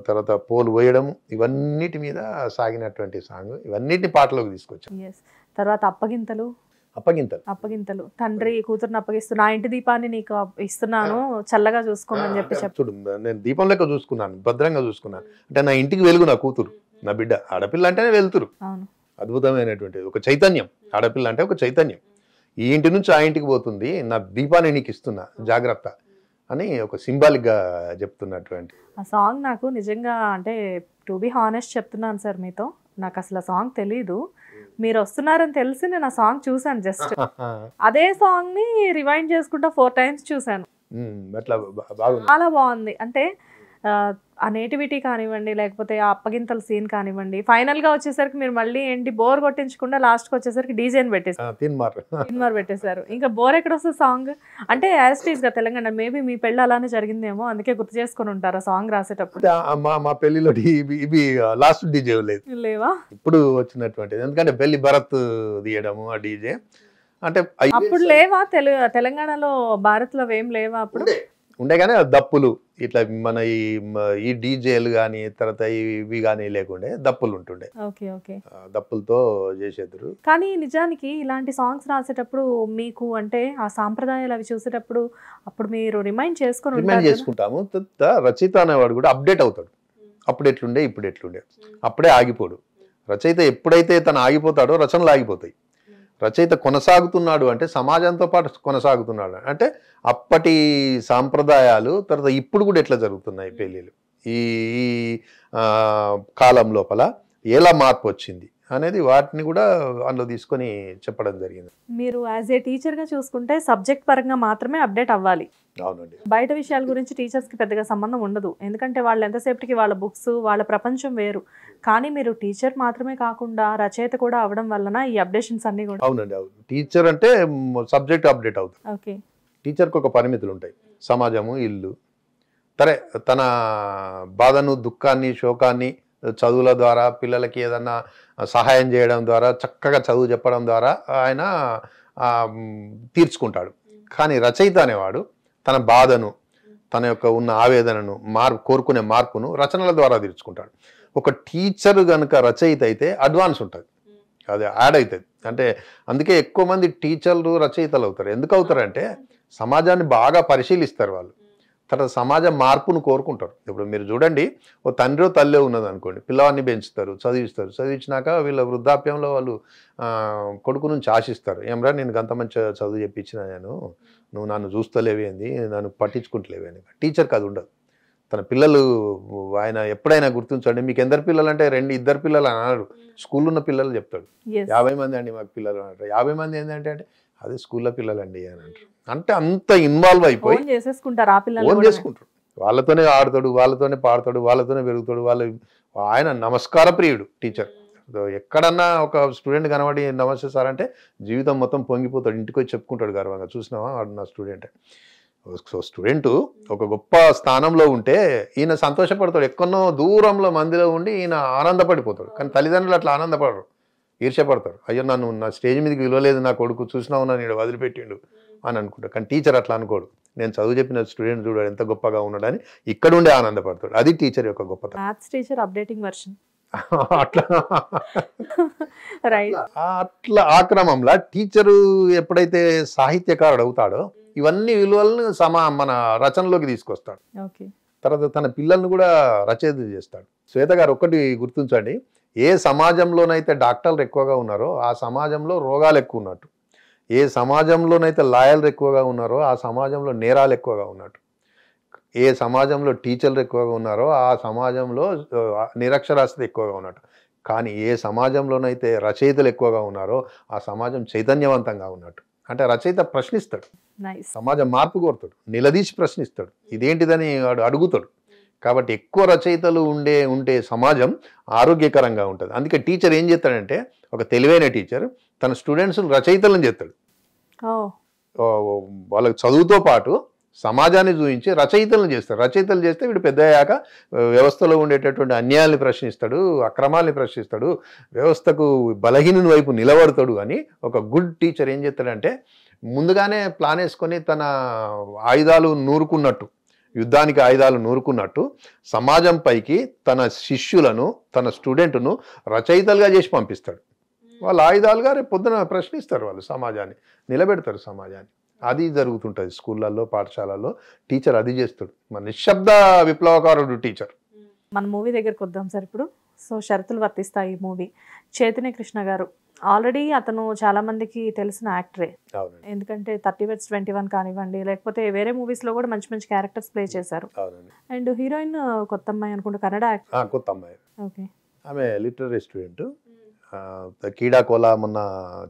తర్వాత పోలు పోయడము, ఇవన్నిటి మీద సాగినటువంటి సాంగ్. ఇవన్నిటిని పాటలోకి తీసుకొచ్చాం. తర్వాత అప్పగింతలు. అప్పగింతలు తండ్రి కూతురుని అప్పగిస్తున్నా, నా ఇంటి దీపాన్ని నీకు ఇస్తున్నాను చల్లగా చూసుకోమని చెప్పి చూడు, నేను దీపం లెక్క చూసుకున్నాను, భద్రంగా చూసుకున్నాను. అంటే నా ఇంటికి వెలుగు నా కూతురు, నా బిడ్డ. ఆడపిల్ల అంటేనే వెళ్తురు, అద్భుతమైనటువంటిది ఒక చైతన్యం. ఆడపిల్ల అంటే ఒక చైతన్యం. ఈ ఇంటి నుంచి ఆ ఇంటికి పోతుంది, నా దీపాన్ని నీకు ఇస్తున్నా జాగ్రత్త అని ఒక సింబాలిక్ గా చెప్తున్నటువంటి ఆ సాంగ్. నాకు నిజంగా అంటే టు బి హానెస్ట్ చెప్తున్నాను సార్ మీతో, నాకు అసలు ఆ సాంగ్ తెలీదు. మీరు వస్తున్నారని తెలిసి నేను ఆ సాంగ్ చూసాను జస్ట్. అదే సాంగ్ ని రివైండ్ చేసుకుంటా 4 times చూసాను. చాలా బాగుంది. అంటే ఆ నేటివిటీ కానివ్వండి, లేకపోతే ఆ అప్పగింతల సీన్ కానివ్వండి, ఫైనల్ గా వచ్చేసరికి మీరు మళ్ళీ ఏంటి బోర్ కొట్టించకుండా లాస్ట్ కి వచ్చేసరికి డీజేని పెట్టేసారు, తీన్మార్ పెట్టేశారు. ఇంకా బోర్ ఎక్కడ వస్తుంది సాంగ్ అంటే యాజ్ ఇట్ ఈస్ గా తెలంగాణ. మేబీ మీ పెళ్ళి అలానే జరిగిందేమో, అందుకే గుర్తు చేసుకుని ఉంటారు ఆ సాంగ్ రాసేటప్పుడు. మా పెళ్లిలో ఇవి లాస్ట్ డీజే లేవా ఇప్పుడు వచ్చినటువంటిది. ఎందుకంటే పెళ్లి భరత్ తీయడము ఆ డీజే అంటే అప్పుడు లేవా? తెలంగాణలో భారత్ లో ఏం లేవా అప్పుడు? ఉండే కానీ దప్పులు ఇట్లా మన ఈ డీజేలు కానీ తర్వాత ఇవి కానీ లేకుండే దప్పులు ఉంటుండే. దప్పులతో చేసేద్దరు. కానీ నిజానికి ఇలాంటి సాంగ్స్ రాసేటప్పుడు మీకు అంటే ఆ సాంప్రదాయాలు అవి చూసేటప్పుడు అప్పుడు మీరు రిమైండ్ చేసుకుంటాము. రచయిత అనేవాడు కూడా అప్డేట్ అవుతాడు. అప్పుడు ఎట్లుండే ఇప్పుడు ఎట్లుండే, అప్పుడే ఆగిపోడు. రచయిత ఎప్పుడైతే తను ఆగిపోతాడో రచనలు ఆగిపోతాయి. రచయిత కొనసాగుతున్నాడు అంటే సమాజంతో పాటు కొనసాగుతున్నాడు అంటే అప్పటి సాంప్రదాయాలు తర్వాత ఇప్పుడు కూడా ఎట్లా జరుగుతున్నాయి పెళ్ళిళ్ళు, ఈ కాలం లోపల ఎలా మార్పు వచ్చింది అనేది వాటిని కూడా అందులో తీసుకొని చెప్పడం జరిగింది. మీరు యాజ్ ఏ టీచర్గా చూసుకుంటే సబ్జెక్ట్ పరంగా మాత్రమే అప్డేట్ అవ్వాలి. అవునండి. బయట విషయాల గురించి టీచర్స్కి పెద్దగా సంబంధం ఉండదు, ఎందుకంటే వాళ్ళు ఎంతసేపటికి వాళ్ళ బుక్స్ వాళ్ళ ప్రపంచం వేరు. కానీ మీరు టీచర్ మాత్రమే కాకుండా రచయిత కూడా అవడం వలన ఈ అప్డేషన్స్ అన్ని కూడా. అవునండి, అవును. టీచర్ అంటే సబ్జెక్ట్ అప్డేట్ అవుతుంది. ఓకే. టీచర్కి ఒక పరిమితులు ఉంటాయి, సమాజము, ఇల్లు. సరే తన బాధను, దుఃఖాన్ని, శోకాన్ని చదువుల ద్వారా పిల్లలకి ఏదన్నా సహాయం చేయడం ద్వారా, చక్కగా చదువు చెప్పడం ద్వారా ఆయన తీర్చుకుంటాడు. కానీ రచయిత అనేవాడు తన బాధను, తన యొక్క ఉన్న ఆవేదనను, కోరుకునే మార్పును రచనల ద్వారా తీర్చుకుంటాడు. ఒక టీచర్ కనుక రచయిత అయితే అడ్వాన్స్ ఉంటుంది, అది యాడ్ అవుతుంది. అంటే అందుకే ఎక్కువ మంది టీచర్లు రచయితలు అవుతారు. ఎందుకు అవుతారంటే సమాజాన్ని బాగా పరిశీలిస్తారు వాళ్ళు, తర్వాత సమాజం మార్పును కోరుకుంటారు. ఇప్పుడు మీరు చూడండి, ఓ తండ్రి తల్లి ఉన్నది అనుకోండి, పిల్లవాడిని పెంచుతారు, చదివిస్తారు. చదివించినాక వీళ్ళ వృద్ధాప్యంలో వాళ్ళు కొడుకు నుంచి ఆశిస్తారు, ఏమరా నేను అంత మంచి చదువు చెప్పించిన, నువ్వు నన్ను చూస్తలేవేంది, నన్ను పట్టించుకుంటలేవేంది. టీచర్కి అది ఉండదు. తన పిల్లలు ఆయన ఎప్పుడైనా గుర్తుంచండి, మీకు ఎందరు పిల్లలు అంటే 2 పిల్లలు అన్నారు, స్కూల్లో ఉన్న పిల్లలు చెప్తాడు. 50 మంది అండి మాకు పిల్లలు అంటారు. 50 మంది ఏంటంటే అంటే అదే స్కూల్లో పిల్లలండి అని అంటారు. అంటే అంత ఇన్వాల్వ్ అయిపోయి ఓన్ చేసుకుంటారు. వాళ్ళతోనే ఆడతాడు, వాళ్ళతోనే పాడతాడు, వాళ్ళతోనే పెరుగుతాడు. ఆయన నమస్కార ప్రియుడు టీచర్. ఎక్కడన్నా ఒక స్టూడెంట్ కనబడి నమస్తే సార్ అంటే జీవితం మొత్తం పొంగిపోతాడు, ఇంటికి వచ్చి చెప్పుకుంటాడు గర్వంగా, చూసినావా వాడు నా స్టూడెంట్. స్టూడెంట్ ఒక గొప్ప స్థానంలో ఉంటే ఈయన సంతోషపడతాడు, ఎక్కడో దూరంలో మందిలో ఉండి ఈయన ఆనందపడిపోతాడు. కానీ తల్లిదండ్రులు అట్లా ఆనందపడరు, ఈర్ష్యపడతారు. అయ్యో నన్ను నా స్టేజ్ మీదకి విలువలేదు నా కొడుకు, చూసినావు నేను వదిలిపెట్టిండు అని అనుకుంటాడు. కానీ టీచర్ అట్లా అనుకోడు, నేను చదువు చెప్పిన స్టూడెంట్ చూడాడు ఎంత గొప్పగా ఉన్నాడని ఇక్కడ ఉండే ఆనందపడతాడు. అది టీచర్ యొక్క గొప్పతనం. మ్యాథ్స్ టీచర్ అప్డేటింగ్ వర్షన్ అట్లా అట్లా ఆ క్రమంలో టీచరు ఎప్పుడైతే సాహిత్యకారుడు అవుతాడో ఇవన్నీ విలువలను మన రచనలోకి తీసుకొస్తాడు. తర్వాత తన పిల్లల్ని కూడా రచయిత చేస్తాడు. శ్వేత గారు ఒక్కటి గుర్తుంచండి, ఏ సమాజంలోనైతే డాక్టర్లు ఎక్కువగా ఉన్నారో ఆ సమాజంలో రోగాలు ఎక్కువ ఉన్నట్టు, ఏ సమాజంలోనైతే లాయర్లు ఎక్కువగా ఉన్నారో ఆ సమాజంలో నేరాలు ఎక్కువగా ఉన్నట్టు. ఏ సమాజంలో టీచర్లు ఎక్కువగా ఉన్నారో ఆ సమాజంలో నిరక్షరాస్యత ఎక్కువగా ఉన్నట్టు. కానీ ఏ సమాజంలోనైతే రచయితలు ఎక్కువగా ఉన్నారో ఆ సమాజం చైతన్యవంతంగా ఉన్నట్టు. అంటే రచయిత ప్రశ్నిస్తాడు, నైస్. సమాజం మార్పు కోరుతాడు, నిలదీసి ప్రశ్నిస్తాడు, ఇదేంటిదని వాడు అడుగుతాడు. కాబట్టి ఎక్కువ రచయితలు ఉంటే సమాజం ఆరోగ్యకరంగా ఉంటుంది. అందుకే టీచర్ ఏం చేస్తాడంటే, ఒక తెలివైన టీచర్ తన స్టూడెంట్స్ రచయితలను చేస్తాడు. వాళ్ళకి చదువుతో పాటు సమాజాన్ని చూపించి రచయితలను చేస్తాడు. రచయితలు చేస్తే వీడు పెద్ద అయ్యాక వ్యవస్థలో ఉండేటటువంటి అన్యాయాన్ని ప్రశ్నిస్తాడు, అక్రమాల్ని ప్రశ్నిస్తాడు, వ్యవస్థకు బలహీనుని వైపు నిలబడతాడు. అని ఒక గుడ్ టీచర్ ఏం చేస్తాడంటే, ముందుగానే ప్లాన్ వేసుకొని తన ఆయుధాలు నూరుకున్నట్టు, యుద్ధానికి ఆయుధాలు నూరుకున్నట్టు సమాజం పైకి తన శిష్యులను, తన స్టూడెంట్ను రచయితలుగా చేసి పంపిస్తాడు. వాళ్ళు ఆయుధాలుగా రేపు పొద్దున ప్రశ్నిస్తారు, వాళ్ళు సమాజాన్ని నిలబెడతారు, సమాజాన్ని. అది జరుగుతుంటుంది స్కూళ్ళల్లో, పాఠశాలల్లో. టీచర్ అది చేస్తాడు, మన నిశ్శబ్ద విప్లవకారుడు టీచర్. మన మూవీ దగ్గరికి వద్దాం సార్ ఇప్పుడు. సో షరతులు వర్తిస్తాయి ఈ మూవీ. చైతన్య కృష్ణ గారు ఆల్రెడీ అతను చాలా మందికి తెలిసిన యాక్టరే. ఎందుకంటే 30/21 కానివ్వండి, లేకపోతే వేరే మూవీస్లో కూడా మంచి మంచి క్యారెక్టర్స్ ప్లే చేశారు. అండ్ హీరోయిన్ కొత్త అమ్మాయి అనుకుంటా, కన్నడ యాక్టర్. కొత్త అమ్మాయి. ఓకే. ఆమె లిటరరీ స్టూడెంట్. కీడా కోలా మొన్న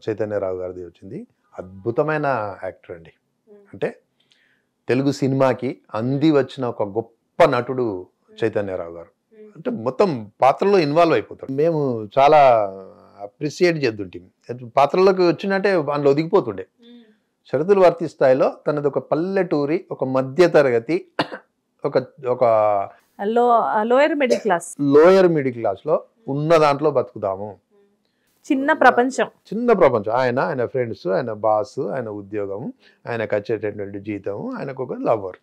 చైతన్యరావు గారిది వచ్చింది. అద్భుతమైన యాక్టర్ అండి. అంటే తెలుగు సినిమాకి అంది వచ్చిన ఒక గొప్ప నటుడు చైతన్యరావు గారు. అంటే మొత్తం పాత్రలో ఇన్వాల్వ్ అయిపోతాడు. మేము చాలా అప్రిషియేట్ చేద్దుంటాం. పాత్రలోకి వచ్చినట్టే అందులో ఒదిగిపోతుండే. షరతులు వర్తిస్తాయిలో తనది ఒక పల్లెటూరి, ఒక మధ్య తరగతి, ఒక లోయర్ మిడిల్ క్లాస్లో ఉన్న దాంట్లో బతుకుదాము. చిన్న ప్రపంచం. ఆయన ఫ్రెండ్స్, ఆయన బాస్, ఆయన ఉద్యోగం, ఆయనకు వచ్చేటటువంటి జీతం, ఆయనకు ఒక లవర్.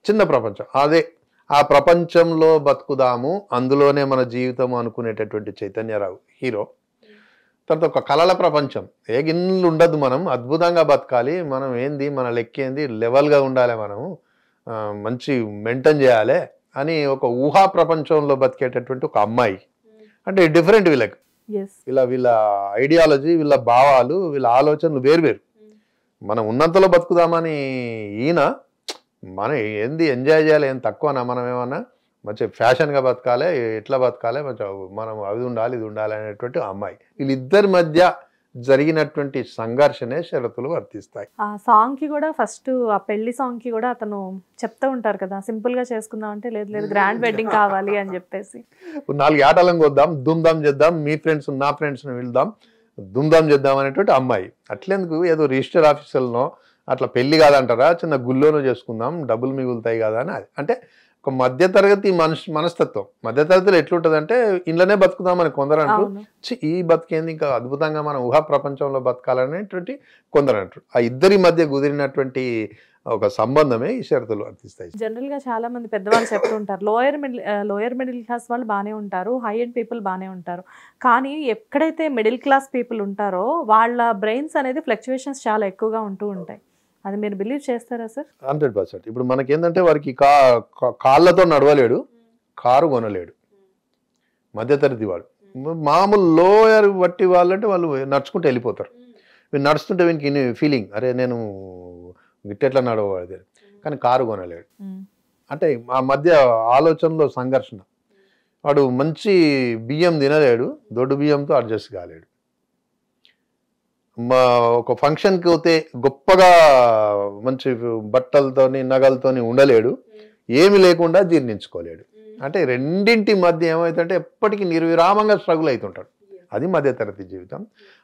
చిన్న ప్రపంచం అదే. ఆ ప్రపంచంలో బతుకుదాము, అందులోనే మన జీవితం అనుకునేటటువంటి చైతన్యరావు హీరో. తర్వాత ఒక కళల ప్రపంచం. ఏ గిన్నెలు ఉండదు, మనం అద్భుతంగా బతకాలి, మనం ఏంది, మన లెక్కేంది, లెవెల్గా ఉండాలి, మనము మంచి మెయింటైన్ చేయాలి అని ఒక ఊహా ప్రపంచంలో బతికేటటువంటి ఒక అమ్మాయి. అంటే డిఫరెంట్ వీళ్ళకి. వీళ్ళ ఐడియాలజీ, వీళ్ళ భావాలు, వీళ్ళ ఆలోచనలు వేరు. మనం ఉన్నంతలో బతుకుదామని ఈయన, మనం ఏంది ఎంజాయ్ చేయాలి, ఏం తక్కువనా, మనం ఏమన్నా మంచి ఫ్యాషన్గా బతకాలి, ఎట్లా బతకాలి, మంచి మనం అది ఉండాలి, ఇది ఉండాలి అనేటువంటి అమ్మాయి. వీళ్ళిద్దరి మధ్య జరిగినటువంటి సంఘర్షణే షరతులు వర్తిస్తాయి. ఆ సాంగ్ కి కూడా ఫస్ట్, ఆ పెళ్లి సాంగ్ కి కూడా అతను చెప్తూ ఉంటారు కదా, సింపుల్ గా చేసుకుందాం అంటే లేదు గ్రాండ్ వెడ్డింగ్ కావాలి అని చెప్పేసి. 4 ఆటలను కొద్దాం, దుమ్దాం చేద్దాం, మీ ఫ్రెండ్స్ నా ఫ్రెండ్స్ని వెళ్దాం, దుమ్దాం చేద్దాం అనేటువంటి అమ్మాయి. అట్లెందుకు, ఏదో రిజిస్టర్ ఆఫీసులనో అట్లా పెళ్లి కాదంటారా, చిన్న గుళ్ళోనో చేసుకుందాం, డబ్బులు మిగులుతాయి కదా అని. అంటే ఒక మధ్యతరగతి మనస్తత్వం. మధ్యతరగతిలో ఎట్లుంటుందంటే, ఇంట్లోనే బతుకుదామని కొందరు అంటారు, ఈ బతికేంది, ఇంకా అద్భుతంగా మనం ఊహా ప్రపంచంలో బతకాలనేటువంటి కొందరు అంటారు. ఆ ఇద్దరి మధ్య కుదిరినటువంటి ఒక సంబంధమే ఈ షరతులు వర్తిస్తాయి. జనరల్ గా చాలా మంది పెద్దవాళ్ళు చెప్తూ ఉంటారు, లోయర్ మిడిల్ క్లాస్ వాళ్ళు బాగానే ఉంటారు, హై ఎండ్ పీపుల్ బాగానే ఉంటారు, కానీ ఎక్కడైతే మిడిల్ క్లాస్ పీపుల్ ఉంటారో వాళ్ళ బ్రెయిన్స్ అనేది ఫ్లక్చువేషన్స్ చాలా ఎక్కువగా ఉంటూ ఉంటాయి. అది మీరు బిలీవ్ చేస్తారా సార్? 100%. ఇప్పుడు మనకేంటంటే, వారికి కాళ్ళతో నడవలేడు, కారు కొనలేడు మధ్యతరగతి వాడు. మామూలు లోయర్ బట్టి వాళ్ళంటే వాళ్ళు నడుచుకుంటూ వెళ్ళిపోతారు. వీళ్ళు నడుస్తుంటే వీనికి ఫీలింగ్, అరే నేను గిట్టెట్లా నడవలేదు, కానీ కారు కొనలేడు. అంటే ఆ మధ్య ఆలోచనలో సంఘర్షణ. వాడు మంచి బియ్యం తినలేడు, దొడ్డు బియ్యంతో అడ్జస్ట్ కాలేడు. ఒక ఫంక్షన్కి పోతే గొప్పగా మంచి బట్టలతోని, నగలతోని ఉండలేడు, ఏమి లేకుండా జీర్ణించుకోలేడు. అంటే రెండింటి మధ్య ఏమవుతుందంటే ఎప్పటికీ నిర్విరామంగా స్ట్రగుల్ అవుతుంటాడు. అది మధ్యతరగతి జీవితం.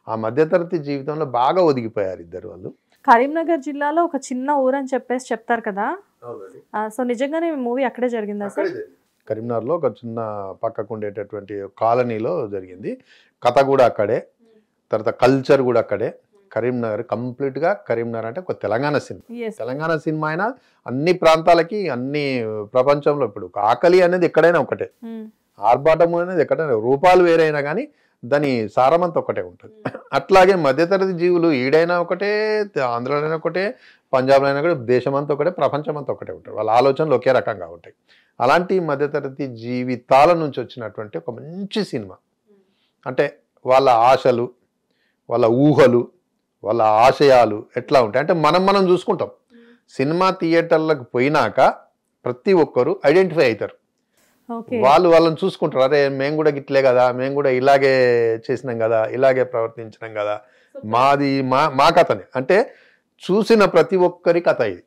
ఆ మధ్యతరగతి జీవితంలో బాగా ఒదిగిపోయారు ఇద్దరు వాళ్ళు. కరీంనగర్ జిల్లాలో ఒక చిన్న ఊరు అని చెప్పేసి చెప్తారు కదా, సో నిజంగానే మూవీ అక్కడే జరిగిందా సార్? కరీంనగర్లో ఒక చిన్న పక్కకు ఉండేటటువంటి కాలనీలో జరిగింది. కథ కూడా అక్కడే, తర్వాత కల్చర్ కూడా అక్కడే. కరీంనగర్ కంప్లీట్గా, కరీంనగర్ అంటే ఒక తెలంగాణ సినిమా. తెలంగాణ సినిమా అయినా అన్ని ప్రాంతాలకి, అన్ని ప్రపంచంలో, ఇప్పుడు ఆకలి అనేది ఎక్కడైనా ఒకటే, ఆర్భాటము అనేది ఎక్కడైనా, రూపాలు వేరైనా కానీ దాని సారమంతా ఒకటే ఉంటుంది. అట్లాగే మధ్యతరగతి జీవులు ఈడైనా ఒకటే, ఆంధ్రలో ఒకటే, పంజాబ్లో అయినా కూడా, దేశమంతా ఒకటే, ప్రపంచమంతా ఒకటే ఉంటారు. వాళ్ళ ఆలోచనలు ఒకే రకంగా ఉంటాయి. అలాంటి మధ్యతరగతి జీవితాల నుంచి వచ్చినటువంటి ఒక మంచి సినిమా. అంటే వాళ్ళ ఆశలు, వాళ్ళ ఊహలు, వాళ్ళ ఆశయాలు ఎట్లా ఉంటాయి అంటే మనం చూసుకుంటాం. సినిమా థియేటర్లకు పోయినాక ప్రతి ఒక్కరు ఐడెంటిఫై అవుతారు. ఓకే. వాళ్ళని చూసుకుంటారు, అరే మేము కూడా గిట్లే కదా, మేము కూడా ఇలాగే చేసినాం కదా, ఇలాగే ప్రవర్తించినాం కదా, మాది మా కథనే. అంటే చూసిన ప్రతి ఒక్కరి కథ ఇది.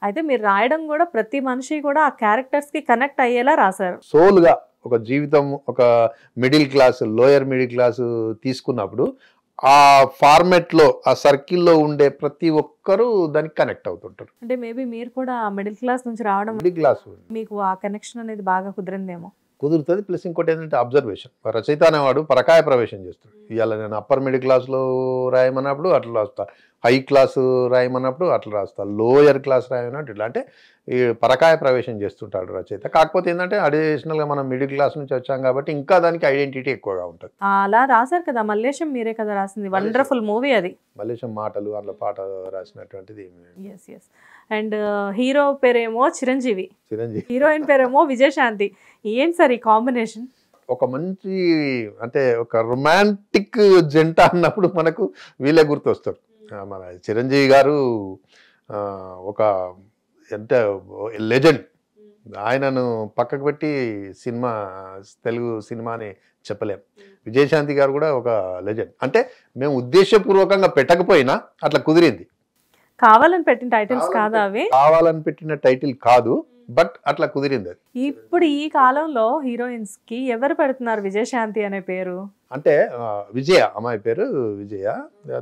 అయితే మీరు రాయడం కూడా ప్రతి మనిషి కూడా ఆ క్యారెక్టర్స్ కి కనెక్ట్ అయ్యేలా రాశారు. సోల్గా ఒక జీవితం, ఒక middle class, lower middle class తీసుకున్నప్పుడు ఆ ఫార్మెట్లో, ఆ సర్కిల్లో ఉండే ప్రతి ఒక్కరూ దానికి కనెక్ట్ అవుతుంటారు. అంటే మేబీ మీరు కూడా మిడిల్ క్లాస్ నుంచి రావడం మిడిల్ క్లాస్ మీకు ఆ కనెక్షన్ అనేది బాగా కుదిరిందేమో. కుదురుతుంది. ప్లస్ ఇంకోటి ఏంటంటే అబ్జర్వేషన్. రచయిత అనేవాడు పరకాయ ప్రవేశం చేస్తాడు. ఇవాళ నేను అప్పర్ మిడిల్ క్లాస్లో రాయమన్నప్పుడు అట్లా రాస్తా, హై క్లాస్ రాయమన్నప్పుడు అట్లా రాస్తా, లోయర్ క్లాస్ రాయమన్నట్టు ఇట్లా. అంటే ఈ పరకాయ ప్రవేశం చేస్తుంటాడు రచయిత. కాకపోతే ఏంటంటే అడిషనల్గా మనం మిడిల్ క్లాస్ నుంచి వచ్చాం కాబట్టి ఇంకా దానికి ఐడెంటిటీ ఎక్కువగా ఉంటుంది. అలా రాశారు కదా మల్లేశం, మీరే కదా రాసింది. వండర్ఫుల్ మూవీ అది. మల్లేశం మాటలు, అందులో పాట రాసినటువంటిది. Yes yes. అండ్ హీరో పేరేమో చిరంజీవి, చిరంజీవి, హీరోయిన్ పేరేమో విజయశాంతి. ఏంటి సార్ ఈ కాంబినేషన్? ఒక మంచి, అంటే ఒక రొమాంటిక్ జంట అన్నప్పుడు మనకు వీళ్ళే గుర్తొస్తారు. మన చిరంజీవి గారు ఒక ఎంత లెజెండ్. ఆయనను పక్కకు పెట్టి సినిమా, తెలుగు సినిమాని చెప్పలేం. విజయశాంతి గారు కూడా ఒక లెజెండ్. అంటే మేము ఉద్దేశపూర్వకంగా పెట్టకపోయినా అట్లా కుదిరింది. కావాలని పెట్టిన టైటిల్స్ కాదా అవి? కావాలని పెట్టిన టైటిల్ కాదు, బట్ అట్లా కుదిరింది అది. ఇప్పుడు ఈ కాలంలో హీరోయిన్స్ కి ఎవరు పెడుతున్నారు విజయశాంతి అనే పేరు? అంటే విజయ, అమ్మాయి పేరు విజయ,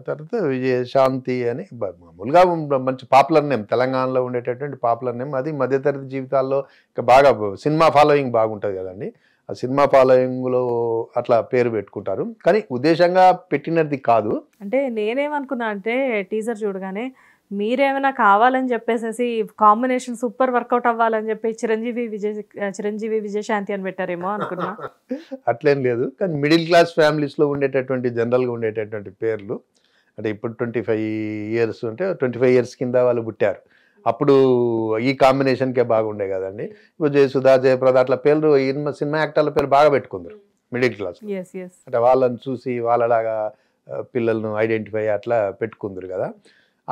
తర్వాత విజయశాంతి అని మామూలుగా మంచి పాపులర్ నేమ్, తెలంగాణలో ఉండేటటువంటి పాపులర్ నేమ్. అది మధ్యతరగతి జీవితాల్లో ఇంకా బాగా సినిమా ఫాలోయింగ్ బాగుంటుంది కదండి. ఆ సినిమా ఫాలోయింగ్లో అట్లా పేరు పెట్టుకుంటారు, కానీ ఉద్దేశంగా పెట్టినది కాదు. అంటే నేనేమనుకున్నా అంటే టీజర్ చూడగానే మీరేమైనా కావాలని చెప్పేసి కాంబినేషన్ సూపర్ వర్కౌట్ అవ్వాలని చెప్పి చిరంజీవి విజయశాంతి అని పెట్టారేమో అనుకున్నా. అట్లేం లేదు, కానీ మిడిల్ క్లాస్ ఫ్యామిలీస్లో ఉండేటటువంటి జనరల్గా ఉండేటటువంటి పేర్లు. అంటే ఇప్పుడు 25 years అంటే 25 years కింద వాళ్ళు పుట్టారు, అప్పుడు ఈ కాంబినేషన్కే బాగుండే కదండి. ఇప్పుడు జయసుధా, జయప్రద అట్లా పేర్లు సినిమా యాక్టర్ల పేరు బాగా పెట్టుకుందరు మిడిల్ క్లాస్. అంటే వాళ్ళని చూసి వాళ్ళలాగా పిల్లలను ఐడెంటిఫై అట్లా పెట్టుకుందరు కదా.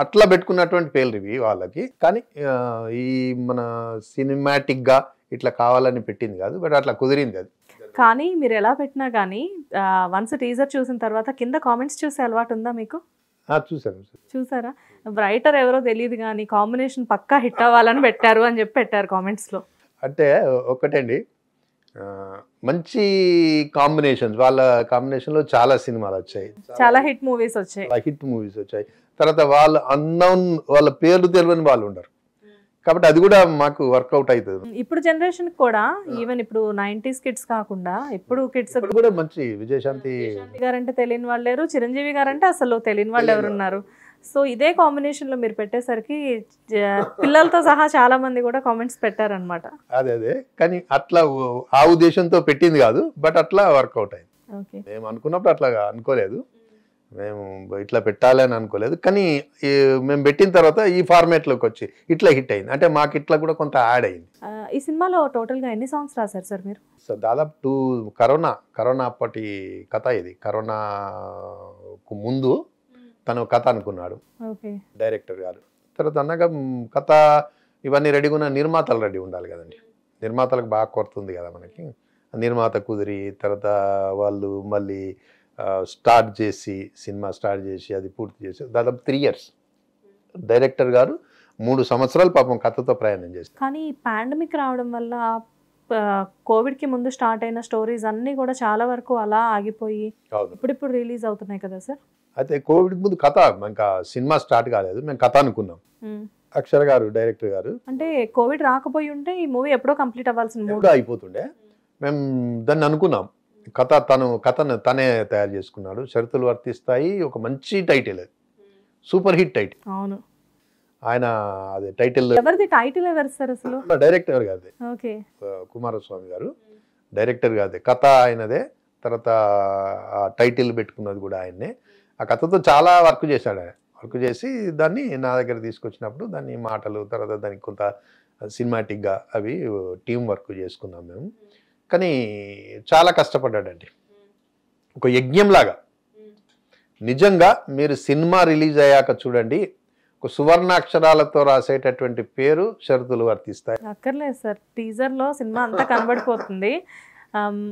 అట్లా పెట్టుకున్నటువంటి పేర్లు ఇవి వాళ్ళకి. కానీ ఈ మన సినిమాటిక్గా ఇట్లా కావాలని పెట్టింది కాదు, బట్ అట్లా కుదిరింది అది. కానీ మీరు ఎలా పెట్టినా కానీ వన్స్ టీజర్ చూసిన తర్వాత కింద కామెంట్స్ చూసే అలవాటు ఉందా మీకు? చూసాను. చూసారా? రైటర్ ఎవరో తెలియదు కానీ కాంబినేషన్ పక్కా హిట్ అవ్వాలని పెట్టారు అని చెప్పి పెట్టారు కామెంట్స్లో. అంటే ఒకటండి, మంచి కాంబినేషన్స్, వాళ్ళ కాంబినేషన్లో చాలా సినిమాలు వచ్చాయి, చాలా హిట్ మూవీస్ వచ్చాయి. తర్వాత వాళ్ళ అన్నౌన్, వాళ్ళ పేర్లు తెలియని వాళ్ళు ఉండరు, కాబట్టి అది కూడా మాకు వర్కౌట్ అవుతుంది. ఇప్పుడు జనరేషన్ కూడా, ఈవెన్ ఇప్పుడు 90s కిడ్స్ కాకుండా ఇప్పుడు కిడ్స్ కూడా మంచి విజయశాంతి గారంటే తెలియని వాళ్ళు లేరు, చిరంజీవి గారంటే అసలు తెలియని వాళ్ళు ఎవరున్నారు. సో ఇదే కాంబినేషన్ లో మీరు పెట్టేసరికి పిల్లలతో సహా చాలా మంది కూడా కామెంట్స్ పెట్టారనమాట. అదే కానీ అట్లా ఆ ఉద్దేశంతో పెట్టింది కాదు, బట్ అట్లా వర్కౌట్ అయింది. మేము అనుకున్నప్పుడు అట్లా అనుకోలేదు, మేము ఇట్లా పెట్టాలి అని అనుకోలేదు, కానీ మేము పెట్టిన తర్వాత ఈ ఫార్మేట్లోకి వచ్చి ఇట్లా హిట్ అయింది. అంటే మాకు ఇట్లా కూడా కొంత యాడ్ అయింది. ఈ సినిమాలో టోటల్గా ఎన్ని సాంగ్స్ రాశారు సార్ మీరు? దాదాపు కరోనా అప్పటి కథ ఇది. కరోనాకు ముందు తను కథ అనుకున్నాడు డైరెక్టర్ గారు. తర్వాత అన్నాక కథ ఇవన్నీ రెడీగా ఉన్న నిర్మాతలు రెడీ ఉండాలి కదండి. నిర్మాతలకు బాగా కొడుతుంది కదా మనకి. నిర్మాత కుదిరి తర్వాత వాళ్ళు మళ్ళీ సినిమా స్టార్ట్ చేసి అది పూర్తి చేసి దాదాపు 3 years డైరెక్టర్ గారు 3 సంవత్సరాలు పాపం కథతో ప్రయాణం చేశారు. కానీ పాండమిక్ రావడం వల్ల కోవిడ్కి ముందు స్టార్ట్ అయిన స్టోరీస్ అన్నీ కూడా చాలా వరకు అలా ఆగిపోయి ఇప్పుడు రిలీజ్ అవుతున్నాయి కదా సార్. అయితే కోవిడ్ ముందు కథ ఇంకా సినిమా స్టార్ట్ కాలేదు, మేము కథ అనుకున్నాం. అక్షర గారు డైరెక్టర్ గారు అంటే కోవిడ్ రాకపోయి ఉంటే ఈ మూవీ ఎప్పుడో కంప్లీట్ అవ్వాల్సిన మూవీ అయిపోతుండే. మేము దాన్ని అనుకున్నాం, కథను తనే తయారు చేసుకున్నాడు. షరతులు వర్తిస్తాయి, ఒక మంచి టైటిల్, అది సూపర్ హిట్ టైటిల్. అవును, ఆయన అదే టైటిల్. ఎవరిది టైటిల్? ఎవరు సార్ అసలు? డైరెక్టర్ గారిది, ఓకే, కుమారస్వామి గారు డైరెక్టర్ గారిది. కథ ఆయనదే, తర్వాత ఆ టైటిల్ పెట్టుకున్నది కూడా ఆయన్నే. ఆ కథతో చాలా వర్క్ చేశాడు ఆయన. వర్క్ చేసి దాన్ని నా దగ్గర తీసుకొచ్చినప్పుడు దాన్ని మాటలు, తర్వాత దానికి కొంత సినిమాటిక్గా అవి టీం వర్క్ చేసుకున్నాం మేము. కానీ చాలా కష్టపడ్డాడండి, ఒక యజ్ఞంలాగా. నిజంగా మీరు సినిమా రిలీజ్ అయ్యాక చూడండి, ఒక సువర్ణాక్షరాలతో రాసేటటువంటి పేరు షరతులు వర్తిస్తాయి. అక్కర్లేదు సార్, టీజర్లో సినిమా అంతా కనబడిపోతుంది.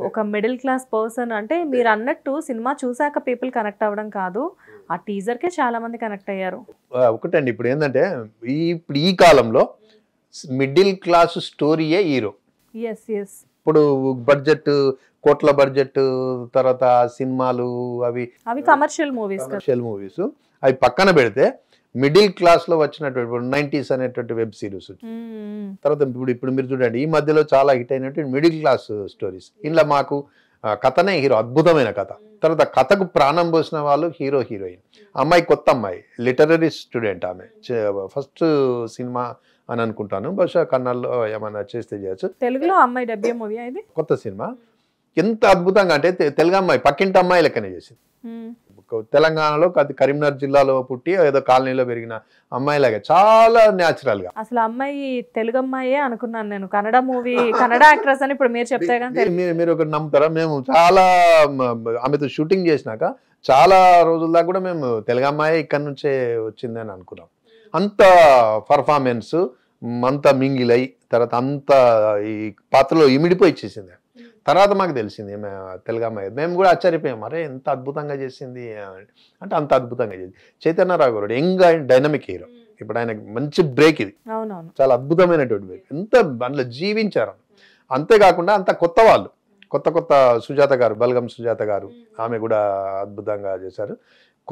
ఒక మిడిల్ క్లాస్ పర్సన్ అంటే మీరు అన్నట్టు సినిమా చూసాక పీపుల్ కనెక్ట్ అవ్వడం కాదు, ఆ టీజర్కే చాలా మంది కనెక్ట్ అయ్యారు. ఒకటండి, ఇప్పుడు ఏంటంటే ఇప్పుడు ఈ కాలంలో మిడిల్ క్లాస్ స్టోరీయే హీరో. Yes yes. ఇప్పుడు బడ్జెట్, కోట్ల బడ్జెట్, తర్వాత సినిమాలు అవి కమర్షియల్ మూవీస్ అవి పక్కన పెడితే మిడిల్ క్లాస్ లో వచ్చినటువంటి 90s అనేటువంటి వెబ్ సిరీస్, తర్వాత ఇప్పుడు మీరు చూడండి ఈ మధ్యలో చాలా హిట్ అయినటువంటి మిడిల్ క్లాస్ స్టోరీస్. ఇంట్లో మాకు కథనే హీరో, అద్భుతమైన కథ. తర్వాత కథకు ప్రాణం పోసిన వాళ్ళు హీరో హీరోయిన్. అమ్మాయి కొత్త అమ్మాయి, లిటరరీ స్టూడెంట్, ఆమె ఫస్ట్ సినిమా అని అనుకుంటాను, బహుశా కన్నడలో ఏమైనా చేస్తే చేయొచ్చు. తెలుగులో అమ్మాయి డెబ్యూ మూవీ ఇది, కొత్త సినిమా. ఎంత అద్భుతంగా అంటే తెలుగు అమ్మాయి పక్కింటి అమ్మాయి లెక్కనే చేసింది. తెలంగాణలో కరీంనగర్ జిల్లాలో పుట్టి ఏదో కాలనీలో పెరిగిన అమ్మాయిలాగా చాలా న్యాచురల్ గా. అసలు అమ్మాయి తెలుగు అమ్మాయే అనుకున్నాను నేను, కన్నడ మూవీ కన్నడ యాక్ట్రెస్ అని ఇప్పుడు మీరు చెప్తే మీరు ఒకటి నమ్ముతారా, మేము చాలా ఆమెతో షూటింగ్ చేసినాక చాలా రోజుల దాకా కూడా మేము తెలుగు అమ్మాయి ఇక్కడ నుంచే వచ్చింది అని అనుకున్నాం. అంత పర్ఫార్మెన్స్, అంత మింగిలై, తర్వాత అంత ఈ పాత్రలో ఇమిడిపోయి ఇచ్చేసింది. తర్వాత మాకు తెలిసింది తెలుగు అమ్మాయి. మేము కూడా ఆశ్చర్యపోయాం, అరే ఎంత అద్భుతంగా చేసింది అంటే అంత అద్భుతంగా చేసింది. చైతన్యరావు గారు యంగ్ అండ్ డైనమిక్ హీరో, ఇప్పుడు ఆయన మంచి బ్రేక్ ఇది, చాలా అద్భుతమైనటువంటి బ్రేక్. ఎంత అందులో జీవించారు. అంతేకాకుండా అంత కొత్త వాళ్ళు, కొత్త సుజాత గారు, బల్గం సుజాత గారు, ఆమె కూడా అద్భుతంగా చేశారు.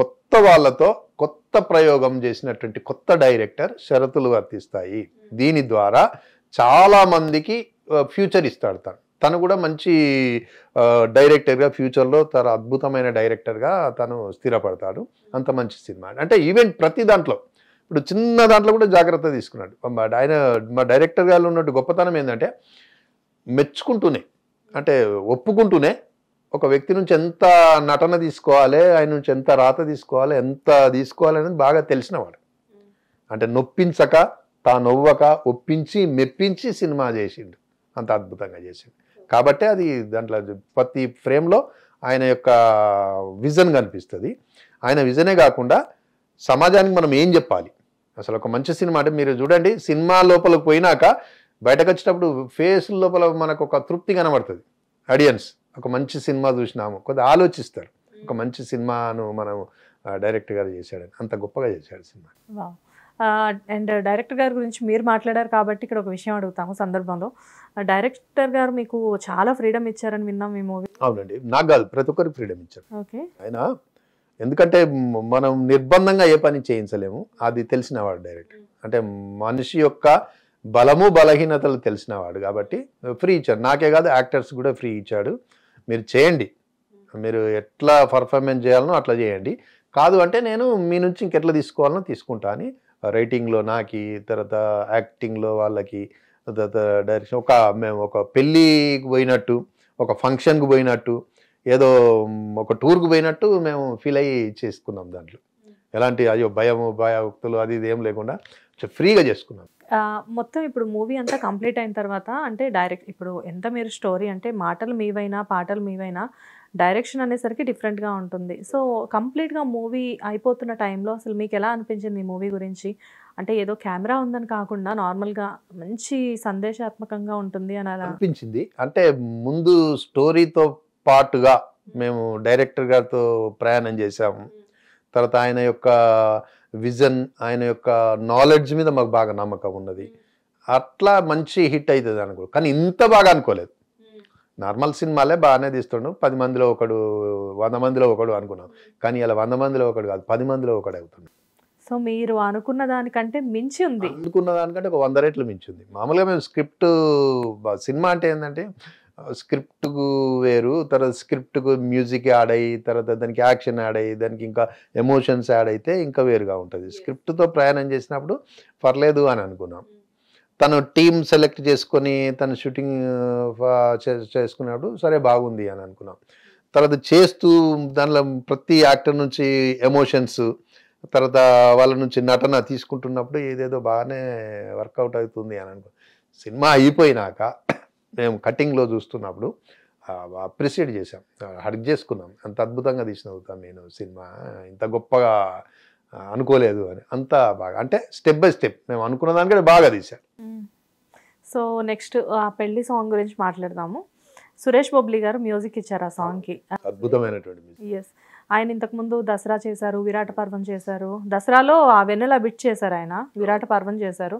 కొత్త వాళ్ళతో కొత్త ప్రయోగం చేసినటువంటి కొత్త డైరెక్టర్ షరతులు వర్తిస్తాయి. దీని ద్వారా చాలా మందికి ఫ్యూచర్ ఇస్తాడు. తను కూడా మంచి డైరెక్టర్గా ఫ్యూచర్లో తన అద్భుతమైన డైరెక్టర్గా తను స్థిరపడతాడు. అంత మంచి సినిమా అంటే ఈవెంట్ ప్రతి దాంట్లో, ఇప్పుడు చిన్న దాంట్లో కూడా జాగ్రత్త తీసుకున్నాడు. ఆయన మా డైరెక్టర్ గారు ఉన్నట్టు గొప్పతనం ఏంటంటే మెచ్చుకుంటూనే, అంటే ఒప్పుకుంటూనే ఒక వ్యక్తి నుంచి ఎంత నటన తీసుకోవాలి, ఆయన నుంచి ఎంత రాత తీసుకోవాలి, ఎంత తీసుకోవాలి అనేది బాగా తెలిసినవాడు. అంటే నొప్పించక, తానొవ్వక, ఒప్పించి మెప్పించి సినిమా చేసిండు. అంత అద్భుతంగా చేసిండు. కాబట్టి అది దాంట్లో ప్రతి ఫ్రేమ్లో ఆయన యొక్క విజన్ కనిపిస్తుంది. ఆయన విజనే కాకుండా సమాజానికి మనం ఏం చెప్పాలి, అసలు ఒక మంచి సినిమా అంటే మీరు చూడండి, సినిమా లోపలికి పోయినాక బయటకు వచ్చేటప్పుడు ఫేస్ లోపల మనకు ఒక తృప్తి కనబడుతుంది. ఆడియన్స్ ఒక మంచి సినిమా చూసినాము, కొద్దిగా ఆలోచిస్తారు, ఒక మంచి సినిమాను మనం డైరెక్టర్ గారు చేశాడని. అంత గొప్పగా చేశాడు సినిమా. అండ్ డైరెక్టర్ గారి గురించి మీరు మాట్లాడారు కాబట్టి ఇక్కడ ఒక విషయం అడుగుతాము సందర్భంలో. డైరెక్టర్ గారు మీకు చాలా ఫ్రీడమ్ ఇచ్చారని విన్నాం ఈ మూవీ. అవునండి, నాకు కాదు, ప్రతి ఒక్కరికి ఫ్రీడమ్ ఇచ్చారు. ఓకే. ఆయన ఎందుకంటే మనం నిర్బంధంగా ఏ పని చేయించలేము, అది తెలిసినవాడు డైరెక్టర్. అంటే మనిషి యొక్క బలము బలహీనతలు తెలిసినవాడు కాబట్టి ఫ్రీ ఇచ్చాడు. నాకే కాదు, యాక్టర్స్ కూడా ఫ్రీ ఇచ్చాడు. మీరు చేయండి, మీరు ఎట్లా పర్ఫార్మెన్స్ చేయాలనో అట్లా చేయండి, కాదు అంటే నేను మీ నుంచి ఇంకెట్లా తీసుకోవాలనో తీసుకుంటా అని. రైటింగ్లో నాకి, తర్వాత యాక్టింగ్లో వాళ్ళకి, తర్వాత డైరెక్షన్. మేము ఒక పెళ్ళికి పోయినట్టు, ఒక ఫంక్షన్కి పోయినట్టు, ఏదో ఒక టూర్కి పోయినట్టు మేము ఫీల్ అయ్యి చేసుకున్నాం. దాంట్లో ఎలాంటి అయ్యో భయభక్తులు అది ఇది ఏం లేకుండా ఫ్రీగా చేసుకున్నాం. మొత్తం ఇప్పుడు మూవీ అంతా కంప్లీట్ అయిన తర్వాత అంటే డైరెక్ట్ ఇప్పుడు ఎంత మీరు స్టోరీ అంటే మాటలు మీవైనా పాటలు మీవైనా డైరెక్షన్ అనేసరికి డిఫరెంట్గా ఉంటుంది. సో కంప్లీట్గా మూవీ అయిపోతున్న టైంలో అసలు మీకు ఎలా అనిపించింది ఈ మూవీ గురించి? అంటే ఏదో కెమెరా ఉందని కాకుండా నార్మల్గా మంచి సందేశాత్మకంగా ఉంటుంది అని అలా అనిపించింది. అంటే ముందు స్టోరీతో పాటుగా మేము డైరెక్టర్ గారితో ప్రయాణం చేశాము. తర్వాత ఆయన యొక్క విజన్, ఆయన యొక్క నాలెడ్జ్ మీద మాకు బాగా నమ్మకం ఉన్నది. అట్లా మంచి హిట్ అవుతుంది అనుకో, కానీ ఇంత బాగా అనుకోలేదు. నార్మల్ సినిమాలే బాగానే తీస్తుండు, 10 మందిలో ఒకడు, 100 మందిలో ఒకడు అనుకున్నాం. కానీ ఇలా 100 మందిలో ఒకడు కాదు, 10 మందిలో ఒకడు అవుతుంది. సో మీరు అనుకున్న దానికంటే మించి ఉంది. అనుకున్న దానికంటే ఒక 100 రెట్లు మించి ఉంది. మామూలుగా మేము స్క్రిప్ట్, సినిమా అంటే ఏంటంటే స్క్రిప్ట్కు వేరు, తర్వాత స్క్రిప్ట్కు మ్యూజిక్ యాడ్ అయ్యి, తర్వాత దానికి యాక్షన్ యాడ్ అయ్యి, దానికి ఇంకా ఎమోషన్స్ యాడ్ అయితే ఇంకా వేరుగా ఉంటుంది. స్క్రిప్ట్తో ప్రయాణం చేసినప్పుడు పర్లేదు అని అనుకున్నాం. తను టీం సెలెక్ట్ చేసుకొని తను షూటింగ్ చేసుకున్నప్పుడు సరే బాగుంది అని అనుకున్నాం. తర్వాత చేస్తూ దానిలో ప్రతి యాక్టర్ నుంచి ఎమోషన్స్, తర్వాత వాళ్ళ నుంచి నటన తీసుకుంటున్నప్పుడు ఏదేదో బాగానే వర్కౌట్ అవుతుంది అని అనుకున్నాం. సినిమా అయిపోయినాక మేము కటింగ్లో చూస్తున్నప్పుడు అప్రిషియేట్ చేసాం, హర్గ్ చేసుకున్నాం. అంత అద్భుతంగా తీసినవుతాం నేను సినిమా, ఇంత గొప్పగా అనుకోలేదు అని అంత బాగా అంటే స్టెప్ బై స్టెప్ మేము అనుకున్న దానికంటే బాగా తీశారు. సో నెక్స్ట్ ఆ పెళ్లి సాంగ్ గురించి మాట్లాడదాము. సురేష్ బొబ్లీ గారు మ్యూజిక్ ఇచ్చారు ఆ సాంగ్కి. అద్భుతమైనటువంటి మ్యూజిక్. ఎస్, ఆయన ఇంతకుముందు దసరా చేశారు, విరాట పర్వం చేశారు. దసరాలో ఆ వెన్నెల బిట్ చేశారు, ఆయన విరాట పర్వం చేశారు.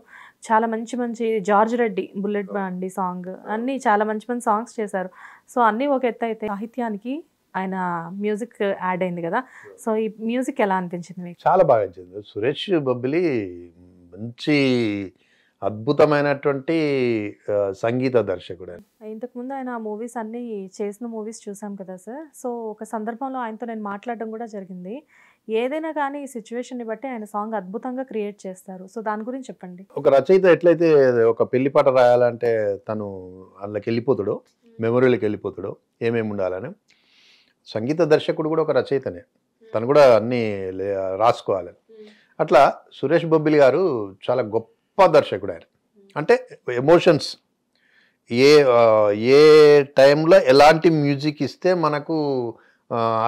చాలా మంచి మంచి జార్జ్ రెడ్డి బుల్లెట్ బండి సాంగ్ అన్నీ చాలా మంచి మంచి సాంగ్స్ చేశారు. సో అన్నీ ఒక ఎత్తు అయితే సాహిత్యానికి ఆయన మ్యూజిక్ యాడ్ అయింది కదా. సో ఈ మ్యూజిక్ ఎలా అనిపించింది మీకు? చాలా బాగా నచ్చింది. సురేష్ బొబ్బిలి మంచి అద్భుతమైనటువంటి సంగీత దర్శకుడు. ఇంతకుముందు ఆయన మూవీస్ అన్నీ చేసిన మూవీస్ చూసాం కదా సార్. సో ఒక సందర్భంలో ఆయనతో నేను మాట్లాడడం కూడా జరిగింది. ఏదైనా కానీ ఈ సిచ్యువేషన్ని బట్టి ఆయన సాంగ్ అద్భుతంగా క్రియేట్ చేస్తారు. సో దాని గురించి చెప్పండి. ఒక రచయిత ఎట్లయితే ఒక పెళ్లి పాట రాయాలంటే తను అందులోకి వెళ్ళిపోతాడో, మెమొరీలోకి వెళ్ళిపోతాడో, ఏమేమి ఉండాలని, సంగీత దర్శకుడు కూడా ఒక రచయితనే, తను కూడా అన్నీ రాసుకోవాలి. అట్లా సురేష్ బొబ్బిలి గారు చాలా గొప్ప దర్శకుడు. ఆయన అంటే ఎమోషన్స్ ఏ టైంలో ఎలాంటి మ్యూజిక్ ఇస్తే మనకు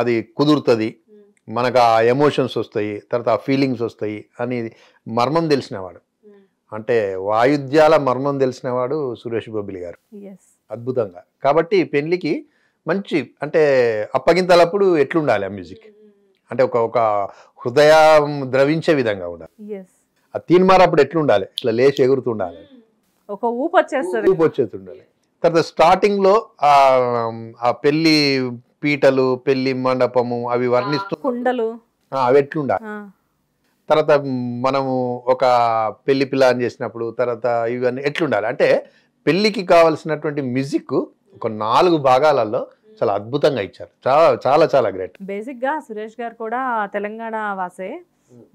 అది కుదురుతుంది, మనకు ఆ ఎమోషన్స్ వస్తాయి, తర్వాత ఆ ఫీలింగ్స్ వస్తాయి అని మర్మం తెలిసినవాడు. అంటే వాయుద్యాల మర్మం తెలిసినవాడు సురేష్ బొబ్బిలి గారు అద్భుతంగా. కాబట్టి పెళ్లికి మంచి అంటే అప్పగింతలప్పుడు ఎట్లుండాలి ఆ మ్యూజిక్ అంటే ఒక హృదయం ద్రవించే విధంగా ఉండాలి. ఆ తీన్మార్ అప్పుడు ఎట్లుండాలి, ఇట్లా లేచి ఎగురుతుండాలి, ఒక ఊపు వచ్చేస్తుండాలి. తర్వాత స్టార్టింగ్ లో ఆ పెళ్లి పీటలు, పెళ్లి మండపము అవి వర్ణిస్తూ కుండలు అవి ఎట్లుండాలి. తర్వాత మనము ఒక పెళ్లి ప్లాన్ చేసినప్పుడు తర్వాత ఇవన్నీ ఎట్లుండాలి అంటే పెళ్లికి కావాల్సినటువంటి మ్యూజిక్ ఒక 4 భాగాలలో చాలా అద్భుతంగా ఇచ్చారు. చాలా చాలా చాలా గ్రేట్. బేసిక్గా సురేష్ గారు కూడా తెలంగాణ వాసే,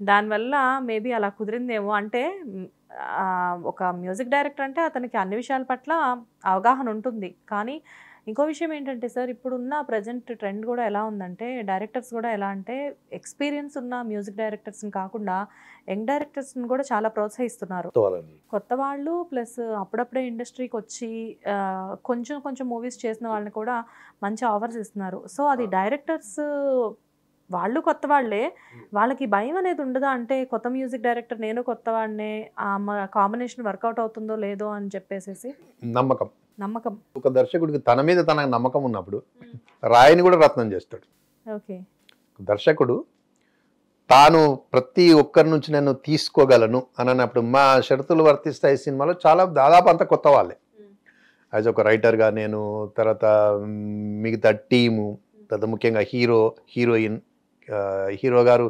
దానివల్ల మేబీ అలా కుదిరిందేమో. అంటే ఒక మ్యూజిక్ డైరెక్టర్ అంటే అతనికి అన్ని విషయాల పట్ల అవగాహన ఉంటుంది. కానీ ఇంకో విషయం ఏంటంటే సార్, ఇప్పుడున్న ప్రజెంట్ ట్రెండ్ కూడా ఎలా ఉందంటే డైరెక్టర్స్ కూడా ఎలా అంటే ఎక్స్పీరియన్స్ ఉన్న మ్యూజిక్ డైరెక్టర్స్ని కాకుండా యంగ్ డైరెక్టర్స్ని కూడా చాలా ప్రోత్సహిస్తున్నారు. కొత్త వాళ్ళు ప్లస్ అప్పుడప్పుడే ఇండస్ట్రీకి వచ్చి కొంచెం కొంచెం మూవీస్ చేసిన వాళ్ళని కూడా మంచి ఆఫర్స్ ఇస్తున్నారు. సో అది డైరెక్టర్స్ వాళ్ళు కొత్త వాళ్ళే, వాళ్ళకి భయం అనేది ఉండదా అంటే కొత్త మ్యూజిక్ డైరెక్టర్ నేను కొత్త వాడినే, కాంబినేషన్ వర్కౌట్ అవుతుందో లేదో అని చెప్పేసి నమ్మకం ఒక దర్శకుడికి తన మీద తనకు నమ్మకం ఉన్నప్పుడు రాయిని కూడా రత్నం చేస్తాడు. ఓకే, దర్శకుడు తాను ప్రతి ఒక్కరి నుంచి నేను తీసుకోగలను అని అన్నప్పుడు మా షరతులు వర్తిస్తాయి సినిమాలో చాలా దాదాపు అంతా కొత్త వాళ్ళే. యాజ్ ఒక రైటర్గా నేను, తర్వాత మిగతా టీము, తర్వాత ముఖ్యంగా హీరోయిన్, హీరో గారు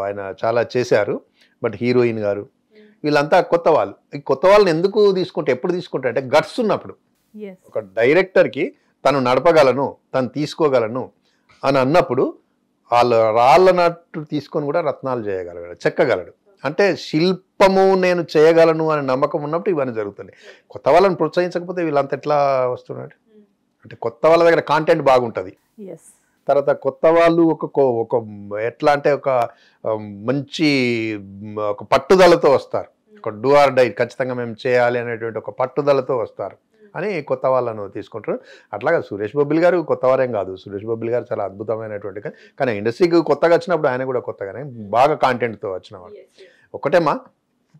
ఆయన చాలా చేశారు, బట్ హీరోయిన్ గారు వీళ్ళంతా కొత్త వాళ్ళు. ఈ కొత్త వాళ్ళని ఎందుకు తీసుకుంటే ఎప్పుడు తీసుకుంటే అంటే గట్స్ ఉన్నప్పుడు. ఒక డైరెక్టర్కి తను నడపగలను, తను తీసుకోగలను అని అన్నప్పుడు వాళ్ళు రాళ్ళనట్టు తీసుకొని కూడా రత్నాలు చేయగలడు, చెక్కగలడు. అంటే శిల్పము నేను చేయగలను అనే నమ్మకం ఉన్నప్పుడు ఇవన్నీ జరుగుతున్నాయి. కొత్త వాళ్ళని ప్రోత్సహించకపోతే వీళ్ళంతా ఎట్లా వస్తున్నాడు అంటే కొత్త వాళ్ళ దగ్గర కాంటెంట్ బాగుంటుంది. తర్వాత కొత్త వాళ్ళు ఒక ఎట్లా అంటే ఒక మంచి ఒక పట్టుదలతో వస్తారు, ఒక డూ ఆర్ డై ఖచ్చితంగా మేము చేయాలి అనేటువంటి ఒక పట్టుదలతో వస్తారు అని కొత్త వాళ్ళను తీసుకుంటారు. అట్లాగా సురేష్ బొబ్బిలి గారు కొత్తవారేం కాదు. సురేష్ బొబ్బిలి గారు చాలా అద్భుతమైనటువంటి, కానీ ఇండస్ట్రీకి కొత్తగా వచ్చినప్పుడు ఆయన కూడా కొత్తగానే బాగా కాంటెంట్తో వచ్చిన వాళ్ళు. ఒకటేమా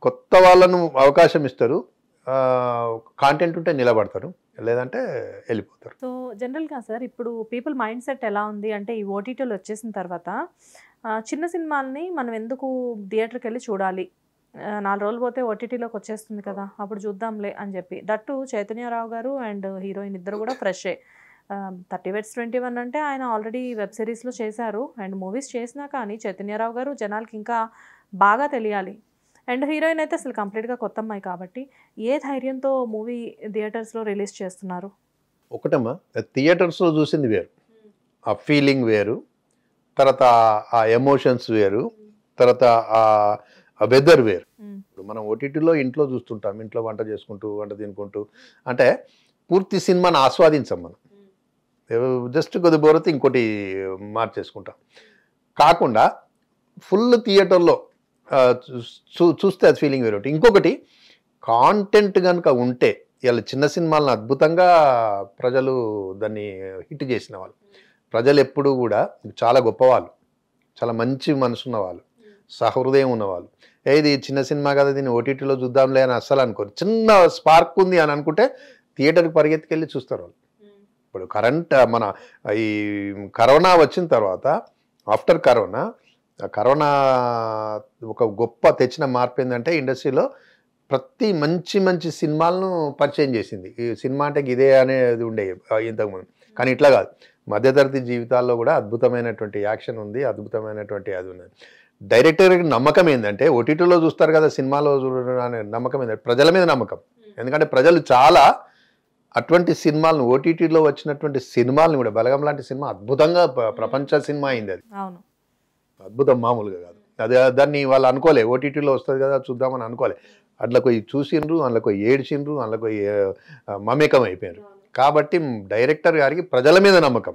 కొత్త వాళ్ళను అవకాశం ఇస్తారు, కాంటెంట్ ఉంటే నిలబడతారు, లేదంటే వెళ్ళిపోతారు. సో జనరల్గా సార్ ఇప్పుడు పీపుల్ మైండ్ సెట్ ఎలా ఉంది అంటే ఈ ఓటీటీలు వచ్చేసిన తర్వాత చిన్న సినిమాల్ని మనం ఎందుకు థియేటర్కి వెళ్ళి చూడాలి, 4 రోజులు పోతే ఓటీటీలోకి వచ్చేస్తుంది కదా అప్పుడు చూద్దాంలే అని చెప్పి. దట్టు చైతన్యరావు గారు అండ్ హీరోయిన్ ఇద్దరు కూడా ఫ్రెషే. 30 Weds 21 అంటే ఆయన ఆల్రెడీ వెబ్ సిరీస్లో చేశారు అండ్ మూవీస్ చేసినా కానీ చైతన్యరావు గారు జనాలకి ఇంకా బాగా తెలియాలి. అండ్ హీరోయిన్ అయితే అసలు కంప్లీట్గా కొత్త అమ్మాయి కాబట్టి ఏ ధైర్యంతో మూవీ థియేటర్స్లో రిలీజ్ చేస్తున్నారు? ఒకటమ్మా థియేటర్స్లో చూసింది వేరు, ఆ ఫీలింగ్ వేరు, తర్వాత ఆ ఎమోషన్స్ వేరు, తర్వాత ఆ వెదర్ వేరు. ఇప్పుడు మనం ఓటీటీలో ఇంట్లో చూస్తుంటాం, ఇంట్లో వంట చేసుకుంటూ వంట తినుకుంటూ, అంటే పూర్తి సినిమాని ఆస్వాదించాం మనం, జస్ట్ కొద్ది బోరతి ఇంకోటి మార్చేసుకుంటాం. కాకుండా ఫుల్ థియేటర్లో చూస్తే అది ఫీలింగ్ వేరే. ఇంకొకటి కాంటెంట్ కనుక ఉంటే, ఇలా చిన్న సినిమాలను అద్భుతంగా ప్రజలు దాన్ని హిట్ చేసిన వాళ్ళు. ప్రజలు ఎప్పుడూ కూడా చాలా గొప్పవాళ్ళు, చాలా మంచి మనసున్న వాళ్ళు, సహృదయం ఉన్నవాళ్ళు. ఇది చిన్న సినిమా కదా, దీన్ని ఓటీటీలో చూద్దాంలే అని అస్సలు అనుకోరు. చిన్న స్పార్క్ ఉంది అని అనుకుంటే థియేటర్కి పరిగెత్తుకెళ్ళి చూస్తారు వాళ్ళు. ఇప్పుడు మన ఈ కరోనా వచ్చిన తర్వాత, ఆఫ్టర్ కరోనా ఒక గొప్ప తెచ్చిన మార్పు ఏంటంటే ఇండస్ట్రీలో ప్రతి మంచి మంచి సినిమాలను పరిచయం చేసింది. ఈ సినిమా అంటే ఇదే అనేది ఉండేది ఇంతకుముందు, కానీ ఇట్లా కాదు. మధ్యతరగతి జీవితాల్లో కూడా అద్భుతమైనటువంటి యాక్షన్ ఉంది, అద్భుతమైనటువంటి అది ఉన్నది. డైరెక్టర్కి నమ్మకం ఏంటంటే ఓటీటీలో చూస్తారు కదా, సినిమాలో చూడడం అనే నమ్మకం ఏంటంటే ప్రజల మీద నమ్మకం. ఎందుకంటే ప్రజలు చాలా అటువంటి సినిమాలను, ఓటీటీలో వచ్చినటువంటి సినిమాలను కూడా, బలగం లాంటి సినిమా అద్భుతంగా ప్రపంచ సినిమా అయింది. అది అద్భుతం, మామూలుగా కాదు. దాన్ని వాళ్ళు అనుకోలే ఓటీటీలో వస్తుంది కదా చూద్దామని అనుకోలే. అందులో పోయి చూసిండ్రు, అందులో పోయి ఏడ్చిండ్రు, అందులో పోయి మమేకం అయిపోయారు. కాబట్టి డైరెక్టర్ గారికి ప్రజల మీద నమ్మకం.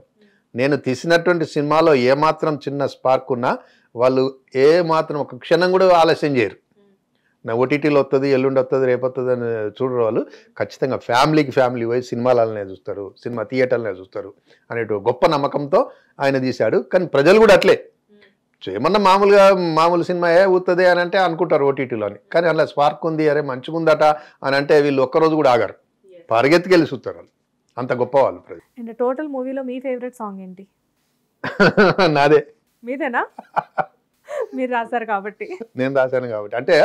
నేను తీసినటువంటి సినిమాలో ఏమాత్రం చిన్న స్పార్క్ ఉన్నా వాళ్ళు ఏమాత్రం ఒక క్షణం కూడా ఆలస్యం చేయరు. నా ఓటీటీలో వస్తుంది, ఎల్లుండి వస్తుంది, రేపు వస్తుంది అని చూడరు వాళ్ళు. ఖచ్చితంగా ఫ్యామిలీ పోయి సినిమాలనే చూస్తారు, సినిమా థియేటర్లనే చూస్తారు అనే గొప్ప నమ్మకంతో ఆయన తీశాడు. కానీ ప్రజలు కూడా అట్లే, ఏమన్నా మామూలు సినిమా ఊతుంది అని అంటే అనుకుంటారు ఓటీటీలో అని. కానీ అలా స్పార్క్ ఉంది, అరే మంచిగా ఉందట అని అంటే వీళ్ళు ఒక్కరోజు కూడా ఆగారు, పరిగెత్తుకెళ్ళి చూస్తారు వాళ్ళు. అంత గొప్ప వాళ్ళు. టోటల్ మూవీలో మీ ఫేవరెట్ సాంగ్ ఏంటి? నాదే. మీదేనా? మీరు రాశారు కాబట్టి. నేను రాశాను కాబట్టి. అంటే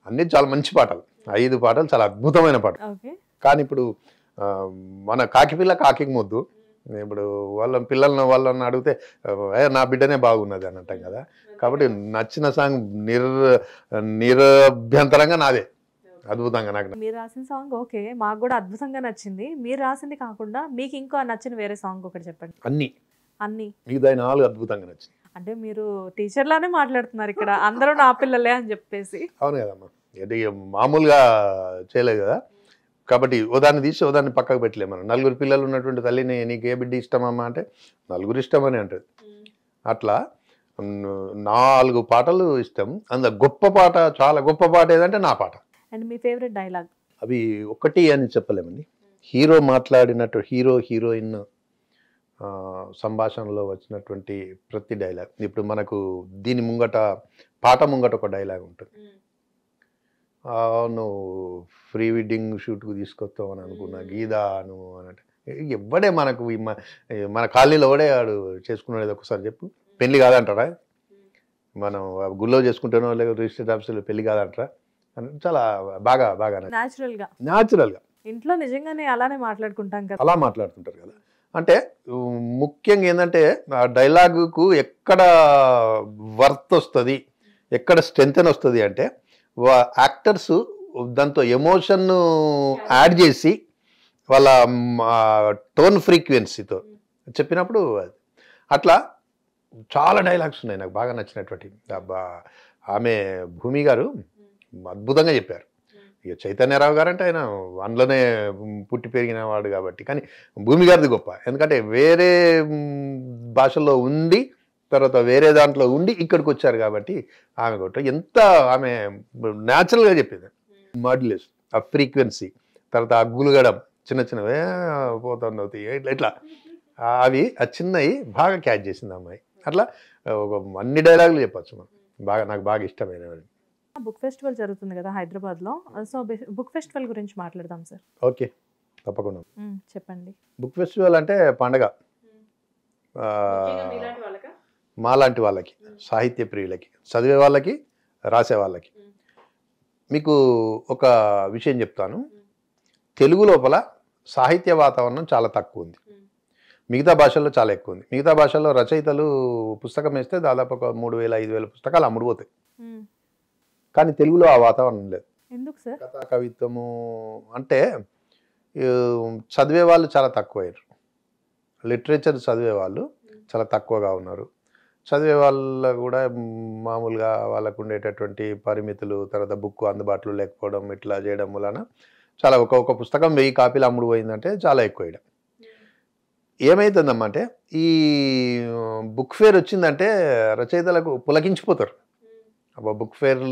అన్ని చాలా మంచి పాటలు, 5 పాటలు చాలా అద్భుతమైన పాటలు. కానీ ఇప్పుడు మన కాకిపిల్ల కాకి ముద్దు, ఇప్పుడు వాళ్ళని అడిగితే నా బిడ్డనే బాగున్నది అని అంటాం కదా. కాబట్టి నచ్చిన సాంగ్ నిరభ్యంతరంగా నాదే, అద్భుతంగా. నాకు మీరు రాసిన సాంగ్ ఓకే, మాకు కూడా అద్భుతంగా నచ్చింది. మీరు రాసింది కాకుండా మీకు ఇంకో నచ్చిన వేరే సాంగ్ ఒకటి చెప్పండి. అన్ని మిగతా 4 అద్భుతంగా నచ్చింది. అంటే మీరు టీచర్ లానే మాట్లాడుతున్నారు ఇక్కడ, అందరూ నా పిల్లలే అని చెప్పేసి. అవును కదమ్మా, మామూలుగా చేయలేదు కదా. కాబట్టి ఓదాన్ని తీసి ఓదాన్ని పక్కకు పెట్టలే. మనం 4 పిల్లలు ఉన్నటువంటి తల్లిని నీకు ఏ బిడ్డ ఇష్టమమ్మా అంటే 4 ఇష్టమని అంటది. అట్లా 4 పాటలు ఇష్టం. అందులో గొప్ప పాట, చాలా గొప్ప పాట ఏదంటే నా పాట. And me favourite dialogue? అవి ఒకటి అని చెప్పలేమండి. హీరో మాట్లాడినట్టు, హీరోయిన్ సంభాషణలో వచ్చినటువంటి ప్రతి డైలాగ్. ఇప్పుడు మనకు దీని పాట ముంగట ఒక డైలాగ్ ఉంటుంది, నువ్వు ప్రీ వెడ్డింగ్ షూట్కు తీసుకొస్తావు అని అనుకున్నా గీదా నువ్వు అని అంటే, ఎవడే మనకు మన కాలనీలో ఎవడే వాడు చేసుకున్నాడు ఒకసారి చెప్పు. పెళ్లి కాదంటారా? మనం గుళ్ళో చేసుకుంటానో లేక రిజిస్టర్ ఆఫీసులో పెళ్లి కాదంటారా అని చాలా బాగా న్యాచురల్గా ఇంట్లో నిజంగానే అలానే మాట్లాడుకుంటాం కదా, అలా మాట్లాడుతుంటారు కదా. అంటే ముఖ్యంగా ఏంటంటే ఆ డైలాగుకు ఎక్కడ వర్త్ వస్తుంది, ఎక్కడ స్ట్రెంగ్త్ వస్తుంది అంటే యాక్టర్స్ దాంతో ఎమోషన్ యాడ్ చేసి వాళ్ళ టోన్ ఫ్రీక్వెన్సీతో చెప్పినప్పుడు అట్లా చాలా డైలాగ్స్ ఉన్నాయి నాకు బాగా నచ్చినటువంటి. ఆమె భూమి గారు అద్భుతంగా చెప్పారు. ఇక చైతన్యరావు గారు అంటే ఆయన అందులోనే పుట్టి పెరిగిన వాడు కాబట్టి, కానీ భూమి గారిది గొప్ప. ఎందుకంటే వేరే భాషల్లో ఉండి తర్వాత వేరే దాంట్లో ఉండి ఇక్కడికి వచ్చారు కాబట్టి ఆమె కొట్ట ఆమె న్యాచురల్గా చెప్పింది. మాడ్యులేషన్, ఆ ఫ్రీక్వెన్సీ, తర్వాత ఆ గులగడం చిన్నవే పోతుంది ఇట్లా అవి ఆ చిన్నవి బాగా క్యాచ్ చేసింది అమ్మాయి. అట్లా అన్ని డైలాగులు చెప్పచ్చు మనం. నాకు బాగా ఇష్టమైనవి. బుక్ ఫెస్టివల్ జరుగుతుంది కదా హైదరాబాద్లో, సో బుక్ ఫెస్టివల్ గురించి మాట్లాడదాం సార్. ఓకే, తప్పకుండా చెప్పండి. బుక్ ఫెస్టివల్ అంటే పండగ, మాలాంటి వాళ్ళకి, సాహిత్య ప్రియులకి, చదివే వాళ్ళకి, రాసే వాళ్ళకి. మీకు ఒక విషయం చెప్తాను. తెలుగు లోపల సాహిత్య వాతావరణం చాలా తక్కువ ఉంది, మిగతా భాషల్లో చాలా ఎక్కువ ఉంది. మిగతా భాషల్లో రచయితలు పుస్తకం వేస్తే దాదాపు ఒక 3000-5000 పుస్తకాలు అమ్ముడుపోతాయి. కానీ తెలుగులో ఆ వాతావరణం లేదు. ఎందుకు సార్? కథా కవిత్వము అంటే చదివే వాళ్ళు చాలా తక్కువయ్యారు. లిటరేచర్ చదివే వాళ్ళు చాలా తక్కువగా ఉన్నారు. చదివే వాళ్ళ కూడా మామూలుగా వాళ్ళకు ఉండేటటువంటి పరిమితులు, తర్వాత బుక్ అందుబాటులో లేకపోవడం, ఇట్లా చేయడం వలన చాలా ఒక పుస్తకం 1000 కాపీలు అమ్ముడు పోయిందంటే చాలా ఎక్కువ. ఇక్కడ ఏమవుతుందమ్మా అంటే ఈ బుక్ ఫేర్ వచ్చిందంటే రచయితలకు పులకించిపోతారు. బుక్ ఫేర్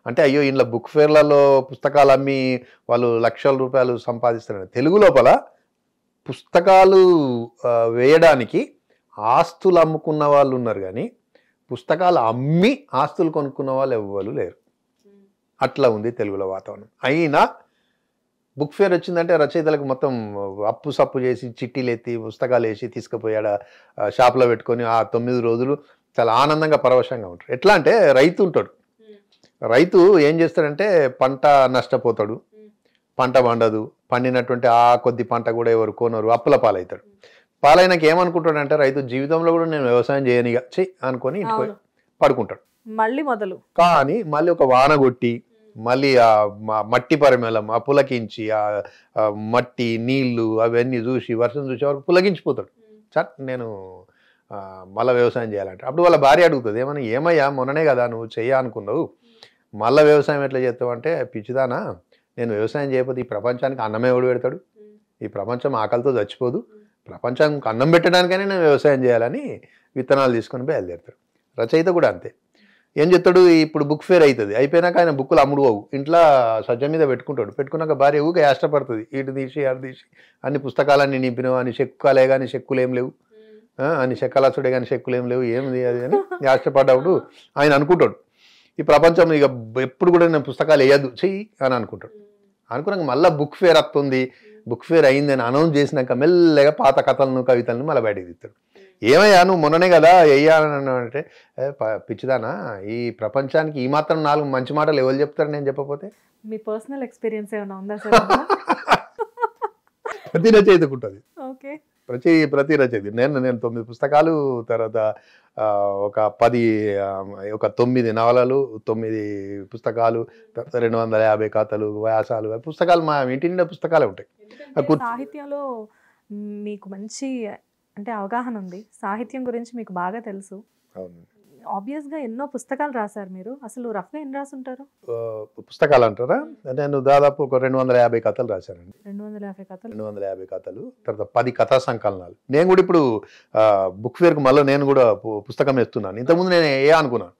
అంటే అయ్యో ఇంట్లో బుక్ ఫేర్లలో పుస్తకాలు అమ్మి వాళ్ళు లక్షల రూపాయలు సంపాదిస్తారు. తెలుగు లోపల పుస్తకాలు వేయడానికి ఆస్తులు అమ్ముకున్న వాళ్ళు ఉన్నారు, కానీ పుస్తకాలు అమ్మి ఆస్తులు కొనుక్కున్న వాళ్ళు ఎవ్వరు లేరు. అట్లా ఉంది తెలుగులో వాతావరణం. అయినా బుక్ ఫేర్ వచ్చిందంటే రచయితలకు మొత్తం అప్పు సప్పు చేసి చిట్టీలు ఎత్తి పుస్తకాలు వేసి తీసుకుపోయాడ షాప్లో పెట్టుకొని ఆ 9 రోజులు చాలా ఆనందంగా పరవశంగా ఉంటాడు. ఎట్లా అంటే రైతు ఉంటాడు, రైతు ఏం చేస్తాడంటే పంట నష్టపోతాడు, పంట పండదు, పండినటువంటి ఆ కొద్ది పంట కూడా ఎవరు కొనరు, అప్పుల పాలవుతాడు. పాలైనాక ఏమనుకుంటాడంటే రైతు జీవితంలో కూడా నేను వ్యవసాయం చేయనిగా అనుకొని ఇంటికి పడుకుంటాడు. మళ్ళీ మొదలు. కానీ మళ్ళీ ఒక వాన కొట్టి మళ్ళీ ఆ మట్టి పరిమళం ఆ పులకించి ఆ మట్టి నీళ్లు అవన్నీ చూసి వర్షం చూసి వరకు పులకించిపోతాడు. చట్ నేను మళ్ళీ వ్యవసాయం చేయాలంటే అప్పుడు వాళ్ళ భార్య అడుగుతుంది, ఏమయ్యా మొన్ననే కదా నువ్వు చెయ్య అనుకున్నావు, మళ్ళీ వ్యవసాయం ఎట్లా చేస్తావు అంటే, పిచ్చిదానా నేను వ్యవసాయం చేయకపోతే ఈ ప్రపంచానికి అన్నం ఎవడు పెడతాడు, ఈ ప్రపంచం ఆకలితో చచ్చిపోదు, ప్రపంచానికి అన్నం పెట్టడానికైనా నేను వ్యవసాయం చేయాలని విత్తనాలు తీసుకొని బయలుదేరుతాడు. రచయిత కూడా అంతే. ఏం చెప్తాడు, ఇప్పుడు బుక్ ఫేర్ అవుతుంది, అయిపోయినాక ఆయన బుక్కులు అమ్ముడు పోవు, ఇంట్లో సజ్జ మీద పెట్టుకుంటాడు. పెట్టుకున్నాక భార్య ఊకే యాష్టపడుతుంది, ఇటు తీసి అటు తీసి అన్ని పుస్తకాలన్నీ నింపినావు, అని చెక్కులే కానీ చెక్కులు ఏం లేవు, అని చెక్కలచుడే కానీ చెక్కులు ఏం లేవు, ఏమిది అది అని యాష్టపడ్డప్పుడు ఆయన అనుకుంటాడు, ఈ ప్రపంచం ఇక ఎప్పుడు కూడా నేను పుస్తకాలు వేయద్దు చెయ్యి అని అనుకుంటాడు. అనుకున్నాక మళ్ళీ బుక్ ఫేర్ వస్తుంది, బుక్ ఫేర్ అయిందని అనౌన్స్ చేసినాక మెల్లగా పాత కథలను కవితలను మళ్ళీ బయటకు తీస్తాడు. ఏమయ్యా నువ్వు మొన్ననే కదా వెయ్యాలని అంటే, పిచ్చిదానా ఈ ప్రపంచానికి ఈ మాత్రం 4 మంచి మాటలు ఎవరు చెప్తారు నేను చెప్పకపోతే? మీ పర్సనల్ ఎక్స్పీరియన్స్ ఏమైనా ఉందా సార్? ప్రతి రచయితకు ఉంటుంది. ఓకే. ప్రతి రచయిత నేను 9 పుస్తకాలు, తర్వాత ఒక 9 నవలలు, 9 పుస్తకాలు, 250 కథలు, వ్యాసాలు, పుస్తకాలు మా ఇంటి నిండా పుస్తకాలే ఉంటాయి. సాహిత్యంలో మీకు మంచి అంటే అవగాహన ఉంది, సాహిత్యం గురించి మీకు బాగా తెలుసు. ఆబ్వియస్ గా ఎన్నో పుస్తకాలు రాశారు మీరు. అసలు రఫ్ గా ఎన్ని రాసుంటారు? పుస్తకాలు అంటారా, నేను దాదాపు ఒక 250 కథలు రాశానండి. 250 కథలు, తర్వాత 10 కథా సంకలనాలు. నేను కూడా ఇప్పుడు బుక్ ఫేర్ కు మళ్ళీ నేను కూడా పుస్తకం వేస్తున్నాను. ఇంతకుముందు నేను అనుకున్నాను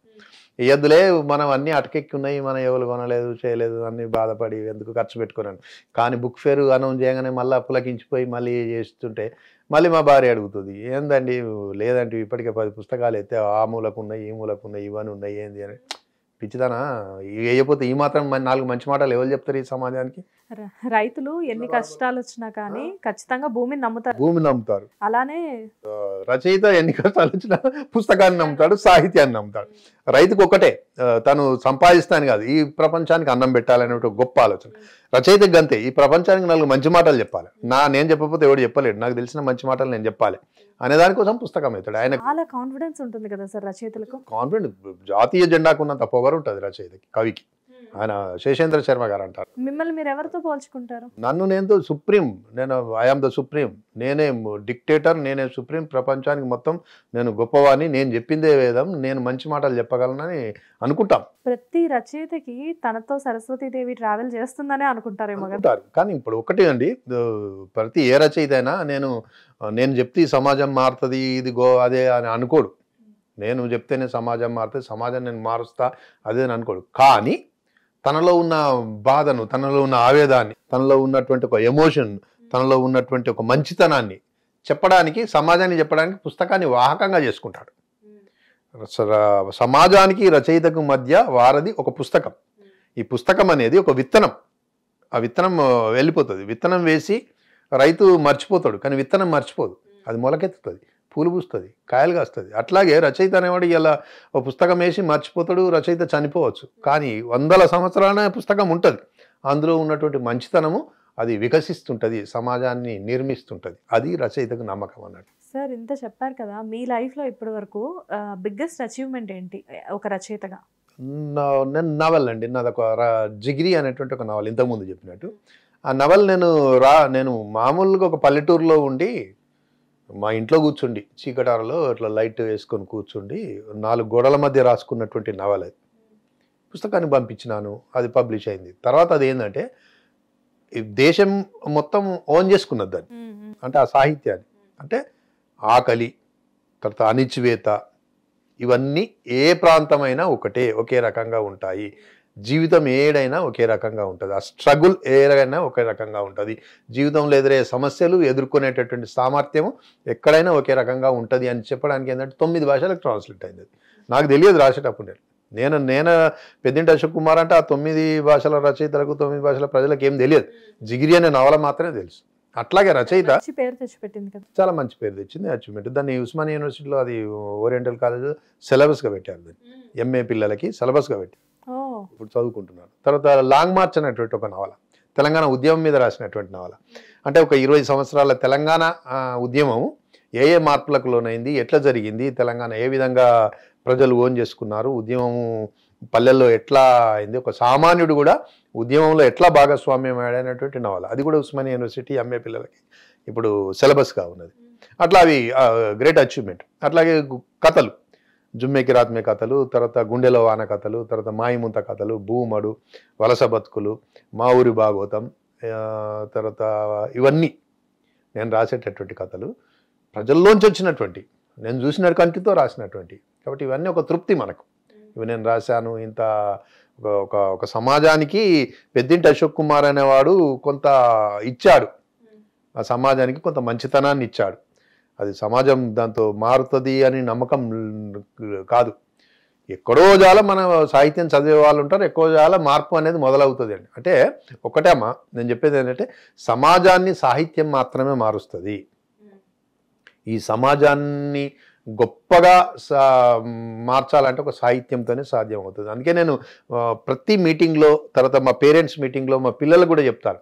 వేయద్దులే, మనం అన్ని అటకెక్కి ఉన్నాయి, మనం ఎవరు కొనలేదు చేయలేదు అన్ని బాధపడి ఎందుకు ఖర్చు పెట్టుకున్నాను. కానీ బుక్ ఫేర్ అనౌన్స్ చేయగానే మళ్ళీ పులకించిపోయి మళ్ళీ చేస్తుంటే మళ్ళీ మా భార్య అడుగుతుంది, ఏందండి లేదంటే ఇప్పటికే 10 పుస్తకాలు అయితే ఆ మూలకు ఉన్నాయి, ఈ మూలకు ఉన్నాయి, ఇవన్నీ ఉన్నాయి, ఏంది అని. పిచ్చిదానా వేయకపోతే ఈ మాత్రం 4 మంచి మాటలు ఎవరు చెప్తారు ఈ సమాజానికి? రైతులు ఎన్ని కష్టాలు వచ్చినా కానీ ఖచ్చితంగా భూమిని నమ్ముతారు. అలానే రచయిత ఎన్ని కష్టాలు వచ్చినా పుస్తకాన్ని నమ్ముతాడు, సాహిత్యాన్ని నమ్ముతాడు. రైతుకు ఒకటే, తను సంపాదిస్తాను కాదు, ఈ ప్రపంచానికి అన్నం పెట్టాలనే ఒక గొప్ప ఆలోచన. రచయితకి అంతే, ఈ ప్రపంచానికి 4 మంచి మాటలు చెప్పాలి. నేను చెప్పకపోతే ఎవడు చెప్పలేడు, నాకు తెలిసిన మంచి మాటలు నేను చెప్పాలి అనే దానికోసం పుస్తకం అవుతాడు. ఆయన చాలా కాన్ఫిడెన్స్ ఉంటుంది కదా సార్ రచయితలకు. కాన్ఫిడెంట్, జాతీయ జెండాకు ఉన్నంత పొగరు ఉంటుంది రచయితకి, కవికి. ఆయన శేషేంద్ర శర్మ గారు అంటారు. మిమ్మల్ని మీరు ఎవరితో పోల్చుకుంటారు? నేను సుప్రీం, ఐఆమ్ ద సుప్రీం, నేనే డిక్టేటర్, నేనే సుప్రీం, ప్రపంచానికి మొత్తం నేను గొప్పవాణి, నేను చెప్పిందే వేదం, నేను మంచి మాటలు చెప్పగలనని అనుకుంటాం. ప్రతి రచయితకి తనతో సరస్వతీదేవి ట్రావెల్ చేస్తుందనే అనుకుంటారేమో. కానీ ఇప్పుడు ఒకటి అండి, ప్రతి ఏ రచయిత అయినా నేను చెప్తే సమాజం మారుతుంది, ఇది అదే అని అనుకోడు. నేను చెప్తేనే సమాజం మారుతుంది, సమాజం నేను మారుస్తా అదే అని అనుకోడు. కానీ తనలో ఉన్న బాధను, తనలో ఉన్న ఆవేదాన్ని, తనలో ఉన్నటువంటి ఒక ఎమోషన్, తనలో ఉన్నటువంటి ఒక మంచితనాన్ని చెప్పడానికి, సమాజాన్ని చెప్పడానికి పుస్తకాన్ని వాహకంగా చేసుకుంటాడు. సమాజానికి రచయితకు మధ్య వారధి ఒక పుస్తకం. ఈ పుస్తకం అనేది ఒక విత్తనం. ఆ విత్తనం వెళ్ళిపోతుంది, విత్తనం వేసి రైతు మర్చిపోతాడు, కానీ విత్తనం మర్చిపోదు, అది మొలకెత్తుతుంది, పూలు పూస్తుంది, కాయలు కాస్తుంది. అట్లాగే రచయిత అనేవాడు ఇలా ఒక పుస్తకం వేసి మర్చిపోతాడు, రచయిత చనిపోవచ్చు, కానీ 100 సంవత్సరాల పుస్తకం ఉంటుంది. అందులో ఉన్నటువంటి మంచితనము అది వికసిస్తుంటుంది, సమాజాన్ని నిర్మిస్తుంటుంది. అది రచయితకు నమ్మకం అన్నట్టు. సార్ ఇంత చెప్పారు కదా, మీ లైఫ్లో ఇప్పటి వరకు బిగ్గెస్ట్ అచీవ్మెంట్ ఏంటి ఒక రచయితగా? నేను నవల్ అండి, నాది ఒక జిగిరి అనేటువంటి ఒక నవల్, ఇంతకుముందు చెప్పినట్టు. ఆ నవల్ నేను మామూలుగా ఒక పల్లెటూరులో ఉండి మా ఇంట్లో కూర్చుండి చీకటారలో ఇట్లా లైట్ వేసుకొని కూర్చుండి 4 గోడల మధ్య రాసుకున్నటువంటి నవల. పుస్తకాన్ని పంపించినాను, అది పబ్లిష్ అయింది. తర్వాత అది ఏంటంటే దేశం మొత్తం ఓన్ చేసుకున్నది దాన్ని, అంటే ఆ సాహిత్యాన్ని. అంటే ఆకలి, తర్వాత అణిచివేత, ఇవన్నీ ఏ ప్రాంతమైనా ఒకే రకంగా ఉంటాయి. జీవితం ఏడైనా ఒకే రకంగా ఉంటుంది, ఆ స్ట్రగుల్ ఏదైనా ఒకే రకంగా ఉంటుంది, జీవితంలో ఎదురయ్యే సమస్యలు ఎదుర్కొనేటటువంటి సామర్థ్యం ఎక్కడైనా ఒకే రకంగా ఉంటుంది అని చెప్పడానికి ఏంటంటే 9 భాషలకు ట్రాన్స్లేట్ అయింది. నాకు తెలియదు రాసేటప్పుడు. నేను పెద్దింటి అశోక్ కుమార్ అంటే ఆ 9 భాషల రచయితలకు 9 భాషల ప్రజలకు ఏం తెలియదు, జిగిరి అనే నవల మాత్రమే తెలుసు. అట్లాగే రచయిత పేరు తెచ్చిపెట్టింది కదా, చాలా మంచి పేరు తెచ్చింది, అచీవ్మెంట్. దాన్ని ఉస్మానియా యూనివర్సిటీలో అది ఓరియంటల్ కాలేజ్ సిలబస్గా పెట్టారు, దాన్ని ఎంఏ పిల్లలకి సిలబస్గా పెట్టారు, ఇప్పుడు చదువుకుంటున్నారు. తర్వాత లాంగ్ మార్చ్ అనేటువంటి ఒక నవల, తెలంగాణ ఉద్యమం మీద రాసినటువంటి నవల. అంటే ఒక 20 సంవత్సరాల తెలంగాణ ఉద్యమం ఏ ఏ మార్పులకు లోనైంది, ఎట్లా జరిగింది, తెలంగాణ ఏ విధంగా ప్రజలు ఓన్ చేసుకున్నారు, ఉద్యమం పల్లెల్లో ఎట్లా అయింది, ఒక సామాన్యుడు కూడా ఉద్యమంలో ఎట్లా భాగస్వామ్యం అయ్యాడనేటువంటి నవల. అది కూడా ఉస్మానియా యూనివర్సిటీ ఎంఏ పిల్లలకి ఇప్పుడు సిలబస్గా ఉన్నది. అట్లా అవి గ్రేట్ అచీవ్మెంట్. అట్లాగే కథలు, జుమ్మెకి రాత్మే కథలు, తర్వాత గుండెలో వాన కథలు, తర్వాత మాయిముంత కథలు, భూమడు, వలస బతుకులు, మా ఊరి భాగవతం, తర్వాత ఇవన్నీ నేను రాసేటటువంటి కథలు, ప్రజల్లోంచి వచ్చినటువంటి, నేను చూసిన కంటితో రాసినటువంటి. కాబట్టి ఇవన్నీ ఒక తృప్తి మనకు. ఇవి నేను రాశాను, ఇంత ఒక సమాజానికి పెద్దింటి అశోక్ కుమార్ అనేవాడు కొంత ఇచ్చాడు, ఆ సమాజానికి కొంత మంచితనాన్ని ఇచ్చాడు. అది సమాజం దాంతో మారుతుంది అని నమ్మకం కాదు. ఎక్కడో జాల మన సాహిత్యం చదివే వాళ్ళు ఉంటారు, ఎక్కువ జాల మార్పు అనేది మొదలవుతుంది అండి. అంటే ఒకటే అమ్మా నేను చెప్పేది ఏంటంటే, సమాజాన్ని సాహిత్యం మాత్రమే మారుస్తుంది. ఈ సమాజాన్ని గొప్పగా మార్చాలంటే ఒక సాహిత్యంతోనే సాధ్యం అవుతుంది. అందుకే నేను ప్రతి మీటింగ్లో, తర్వాత మా పేరెంట్స్ మీటింగ్లో మా పిల్లలు కూడా చెప్తాను,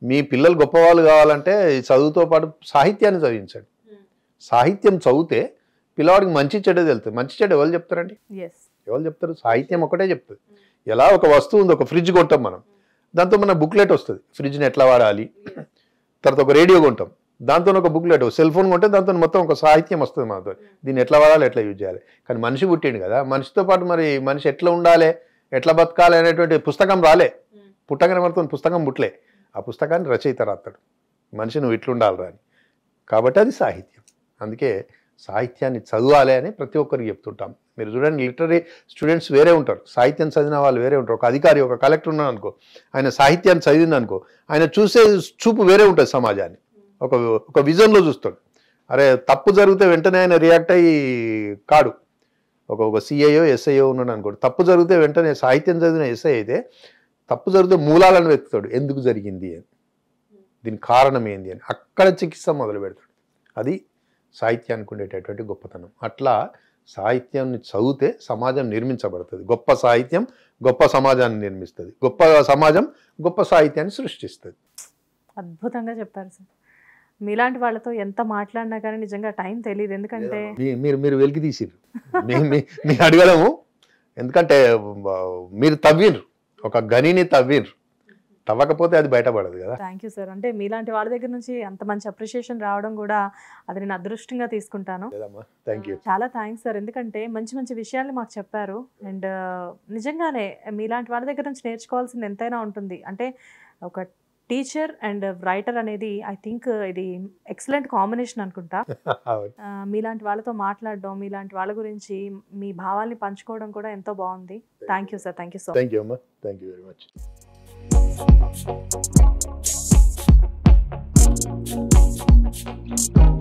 మీ పిల్లలు గొప్పవాళ్ళు కావాలంటే చదువుతో పాటు సాహిత్యాన్ని చదివించండి. సాహిత్యం చదివితే పిల్లవాడికి మంచి చెడు తెలుస్తుంది. మంచి చెడు ఎవరు చెప్తారండి? ఎవరు చెప్తారు? సాహిత్యం ఒకటే చెప్తుంది. ఎలా ఒక వస్తువు ఉంది, ఒక ఫ్రిడ్జ్ కొంటాం మనం, దాంతో మన బుక్లెట్ వస్తుంది, ఫ్రిడ్జ్ని ఎట్లా వాడాలి. తర్వాత ఒక రేడియో కొంటాం, దాంతో ఒక బుక్లెట్. సెల్ ఫోన్ కొంటే దాంతో మొత్తం ఒక సాహిత్యం వస్తుంది మనతో, దీన్ని ఎట్లా వాడాలి, ఎట్లా యూజ్ చేయాలి. కానీ మనిషి పుట్టిండు కదా, మనిషితో పాటు మరి మనిషి ఎట్లా ఉండాలి, ఎట్లా బతకాలి అనేటువంటి పుస్తకం రాలే. పుట్టగానే మనతో పుస్తకం పుట్టలే, ఆ పుస్తకాన్ని రచయిత రాస్తాడు, మనిషి నువ్వు ఇట్లుండాలి రా అని. కాబట్టి అది సాహిత్యం. అందుకే సాహిత్యాన్ని చదవాలి అని ప్రతి ఒక్కరికి చెప్తుంటాం. మీరు చూడండి, లిటరీ స్టూడెంట్స్ వేరే ఉంటారు, సాహిత్యం చదివిన వాళ్ళు వేరే ఉంటారు. ఒక అధికారి, ఒక కలెక్టర్ ఉన్నాడు అనుకో, ఆయన సాహిత్యాన్ని చదివింది అనుకో, ఆయన చూసే చూపు వేరే ఉంటుంది, సమాజాన్ని ఒక విజన్లో చూస్తాడు. అరే తప్పు జరిగితే వెంటనే ఆయన రియాక్ట్ అయ్యి కాడు. ఒక సిఐఓ ఎస్ఐఓ ఉన్నాడు అనుకోండి, తప్పు జరిగితే వెంటనే, సాహిత్యం చదివిన ఎస్ఐ అయితే తప్పు జరిగితే మూలాలను వెతుకుతాడు, ఎందుకు జరిగింది అని, దీని కారణం ఏంది అని, అక్కడ చికిత్స మొదలు పెడతాడు. అది సాహిత్యానికి ఉండేటటువంటి గొప్పతనం. అట్లా సాహిత్యాన్ని చదివితే సమాజం నిర్మించబడుతుంది. గొప్ప సాహిత్యం గొప్ప సమాజాన్ని నిర్మిస్తుంది, గొప్ప సమాజం గొప్ప సాహిత్యాన్ని సృష్టిస్తుంది. అద్భుతంగా చెప్పారు సార్. మీలాంటి వాళ్ళతో ఎంత మాట్లాడినా కానీ నిజంగా టైం తెలియదు. ఎందుకంటే మీరు వెలికి తీసిర్రు, మీ అడగడము, ఎందుకంటే మీరు తవ్విర్రు, ఒక గనిని తవ్విర్రు, తవ్వకపోతే అది బయటపడదు కదా. Thank you sir. అంటే మీలాంటి వాళ్ళ దగ్గర నుంచి అంత మంచి అప్రిషియేషన్ రావడం కూడా అది నేను అదృష్టంగా తీసుకుంటాను. చాలా థ్యాంక్స్ సార్. ఎందుకంటే మంచి మంచి విషయాలు మాకు చెప్పారు. అండ్ నిజంగానే మీలాంటి వాళ్ళ దగ్గర నుంచి నేర్చుకోవాల్సింది ఎంతైనా ఉంటుంది. అంటే ఒక టీచర్ అండ్ రైటర్ అనేది ఐ థింక్ ఇది ఎక్సలెంట్ కాంబినేషన్ అనుకుంటా. మీలాంటి వాళ్ళతో మాట్లాడడం, మీలాంటి వాళ్ళ గురించి మీ భావాల్ని పంచుకోవడం కూడా ఎంతో బాగుంది. Thank you sir. Thank you so much. Thank you అమ్మా. Thank you very much. Thank you.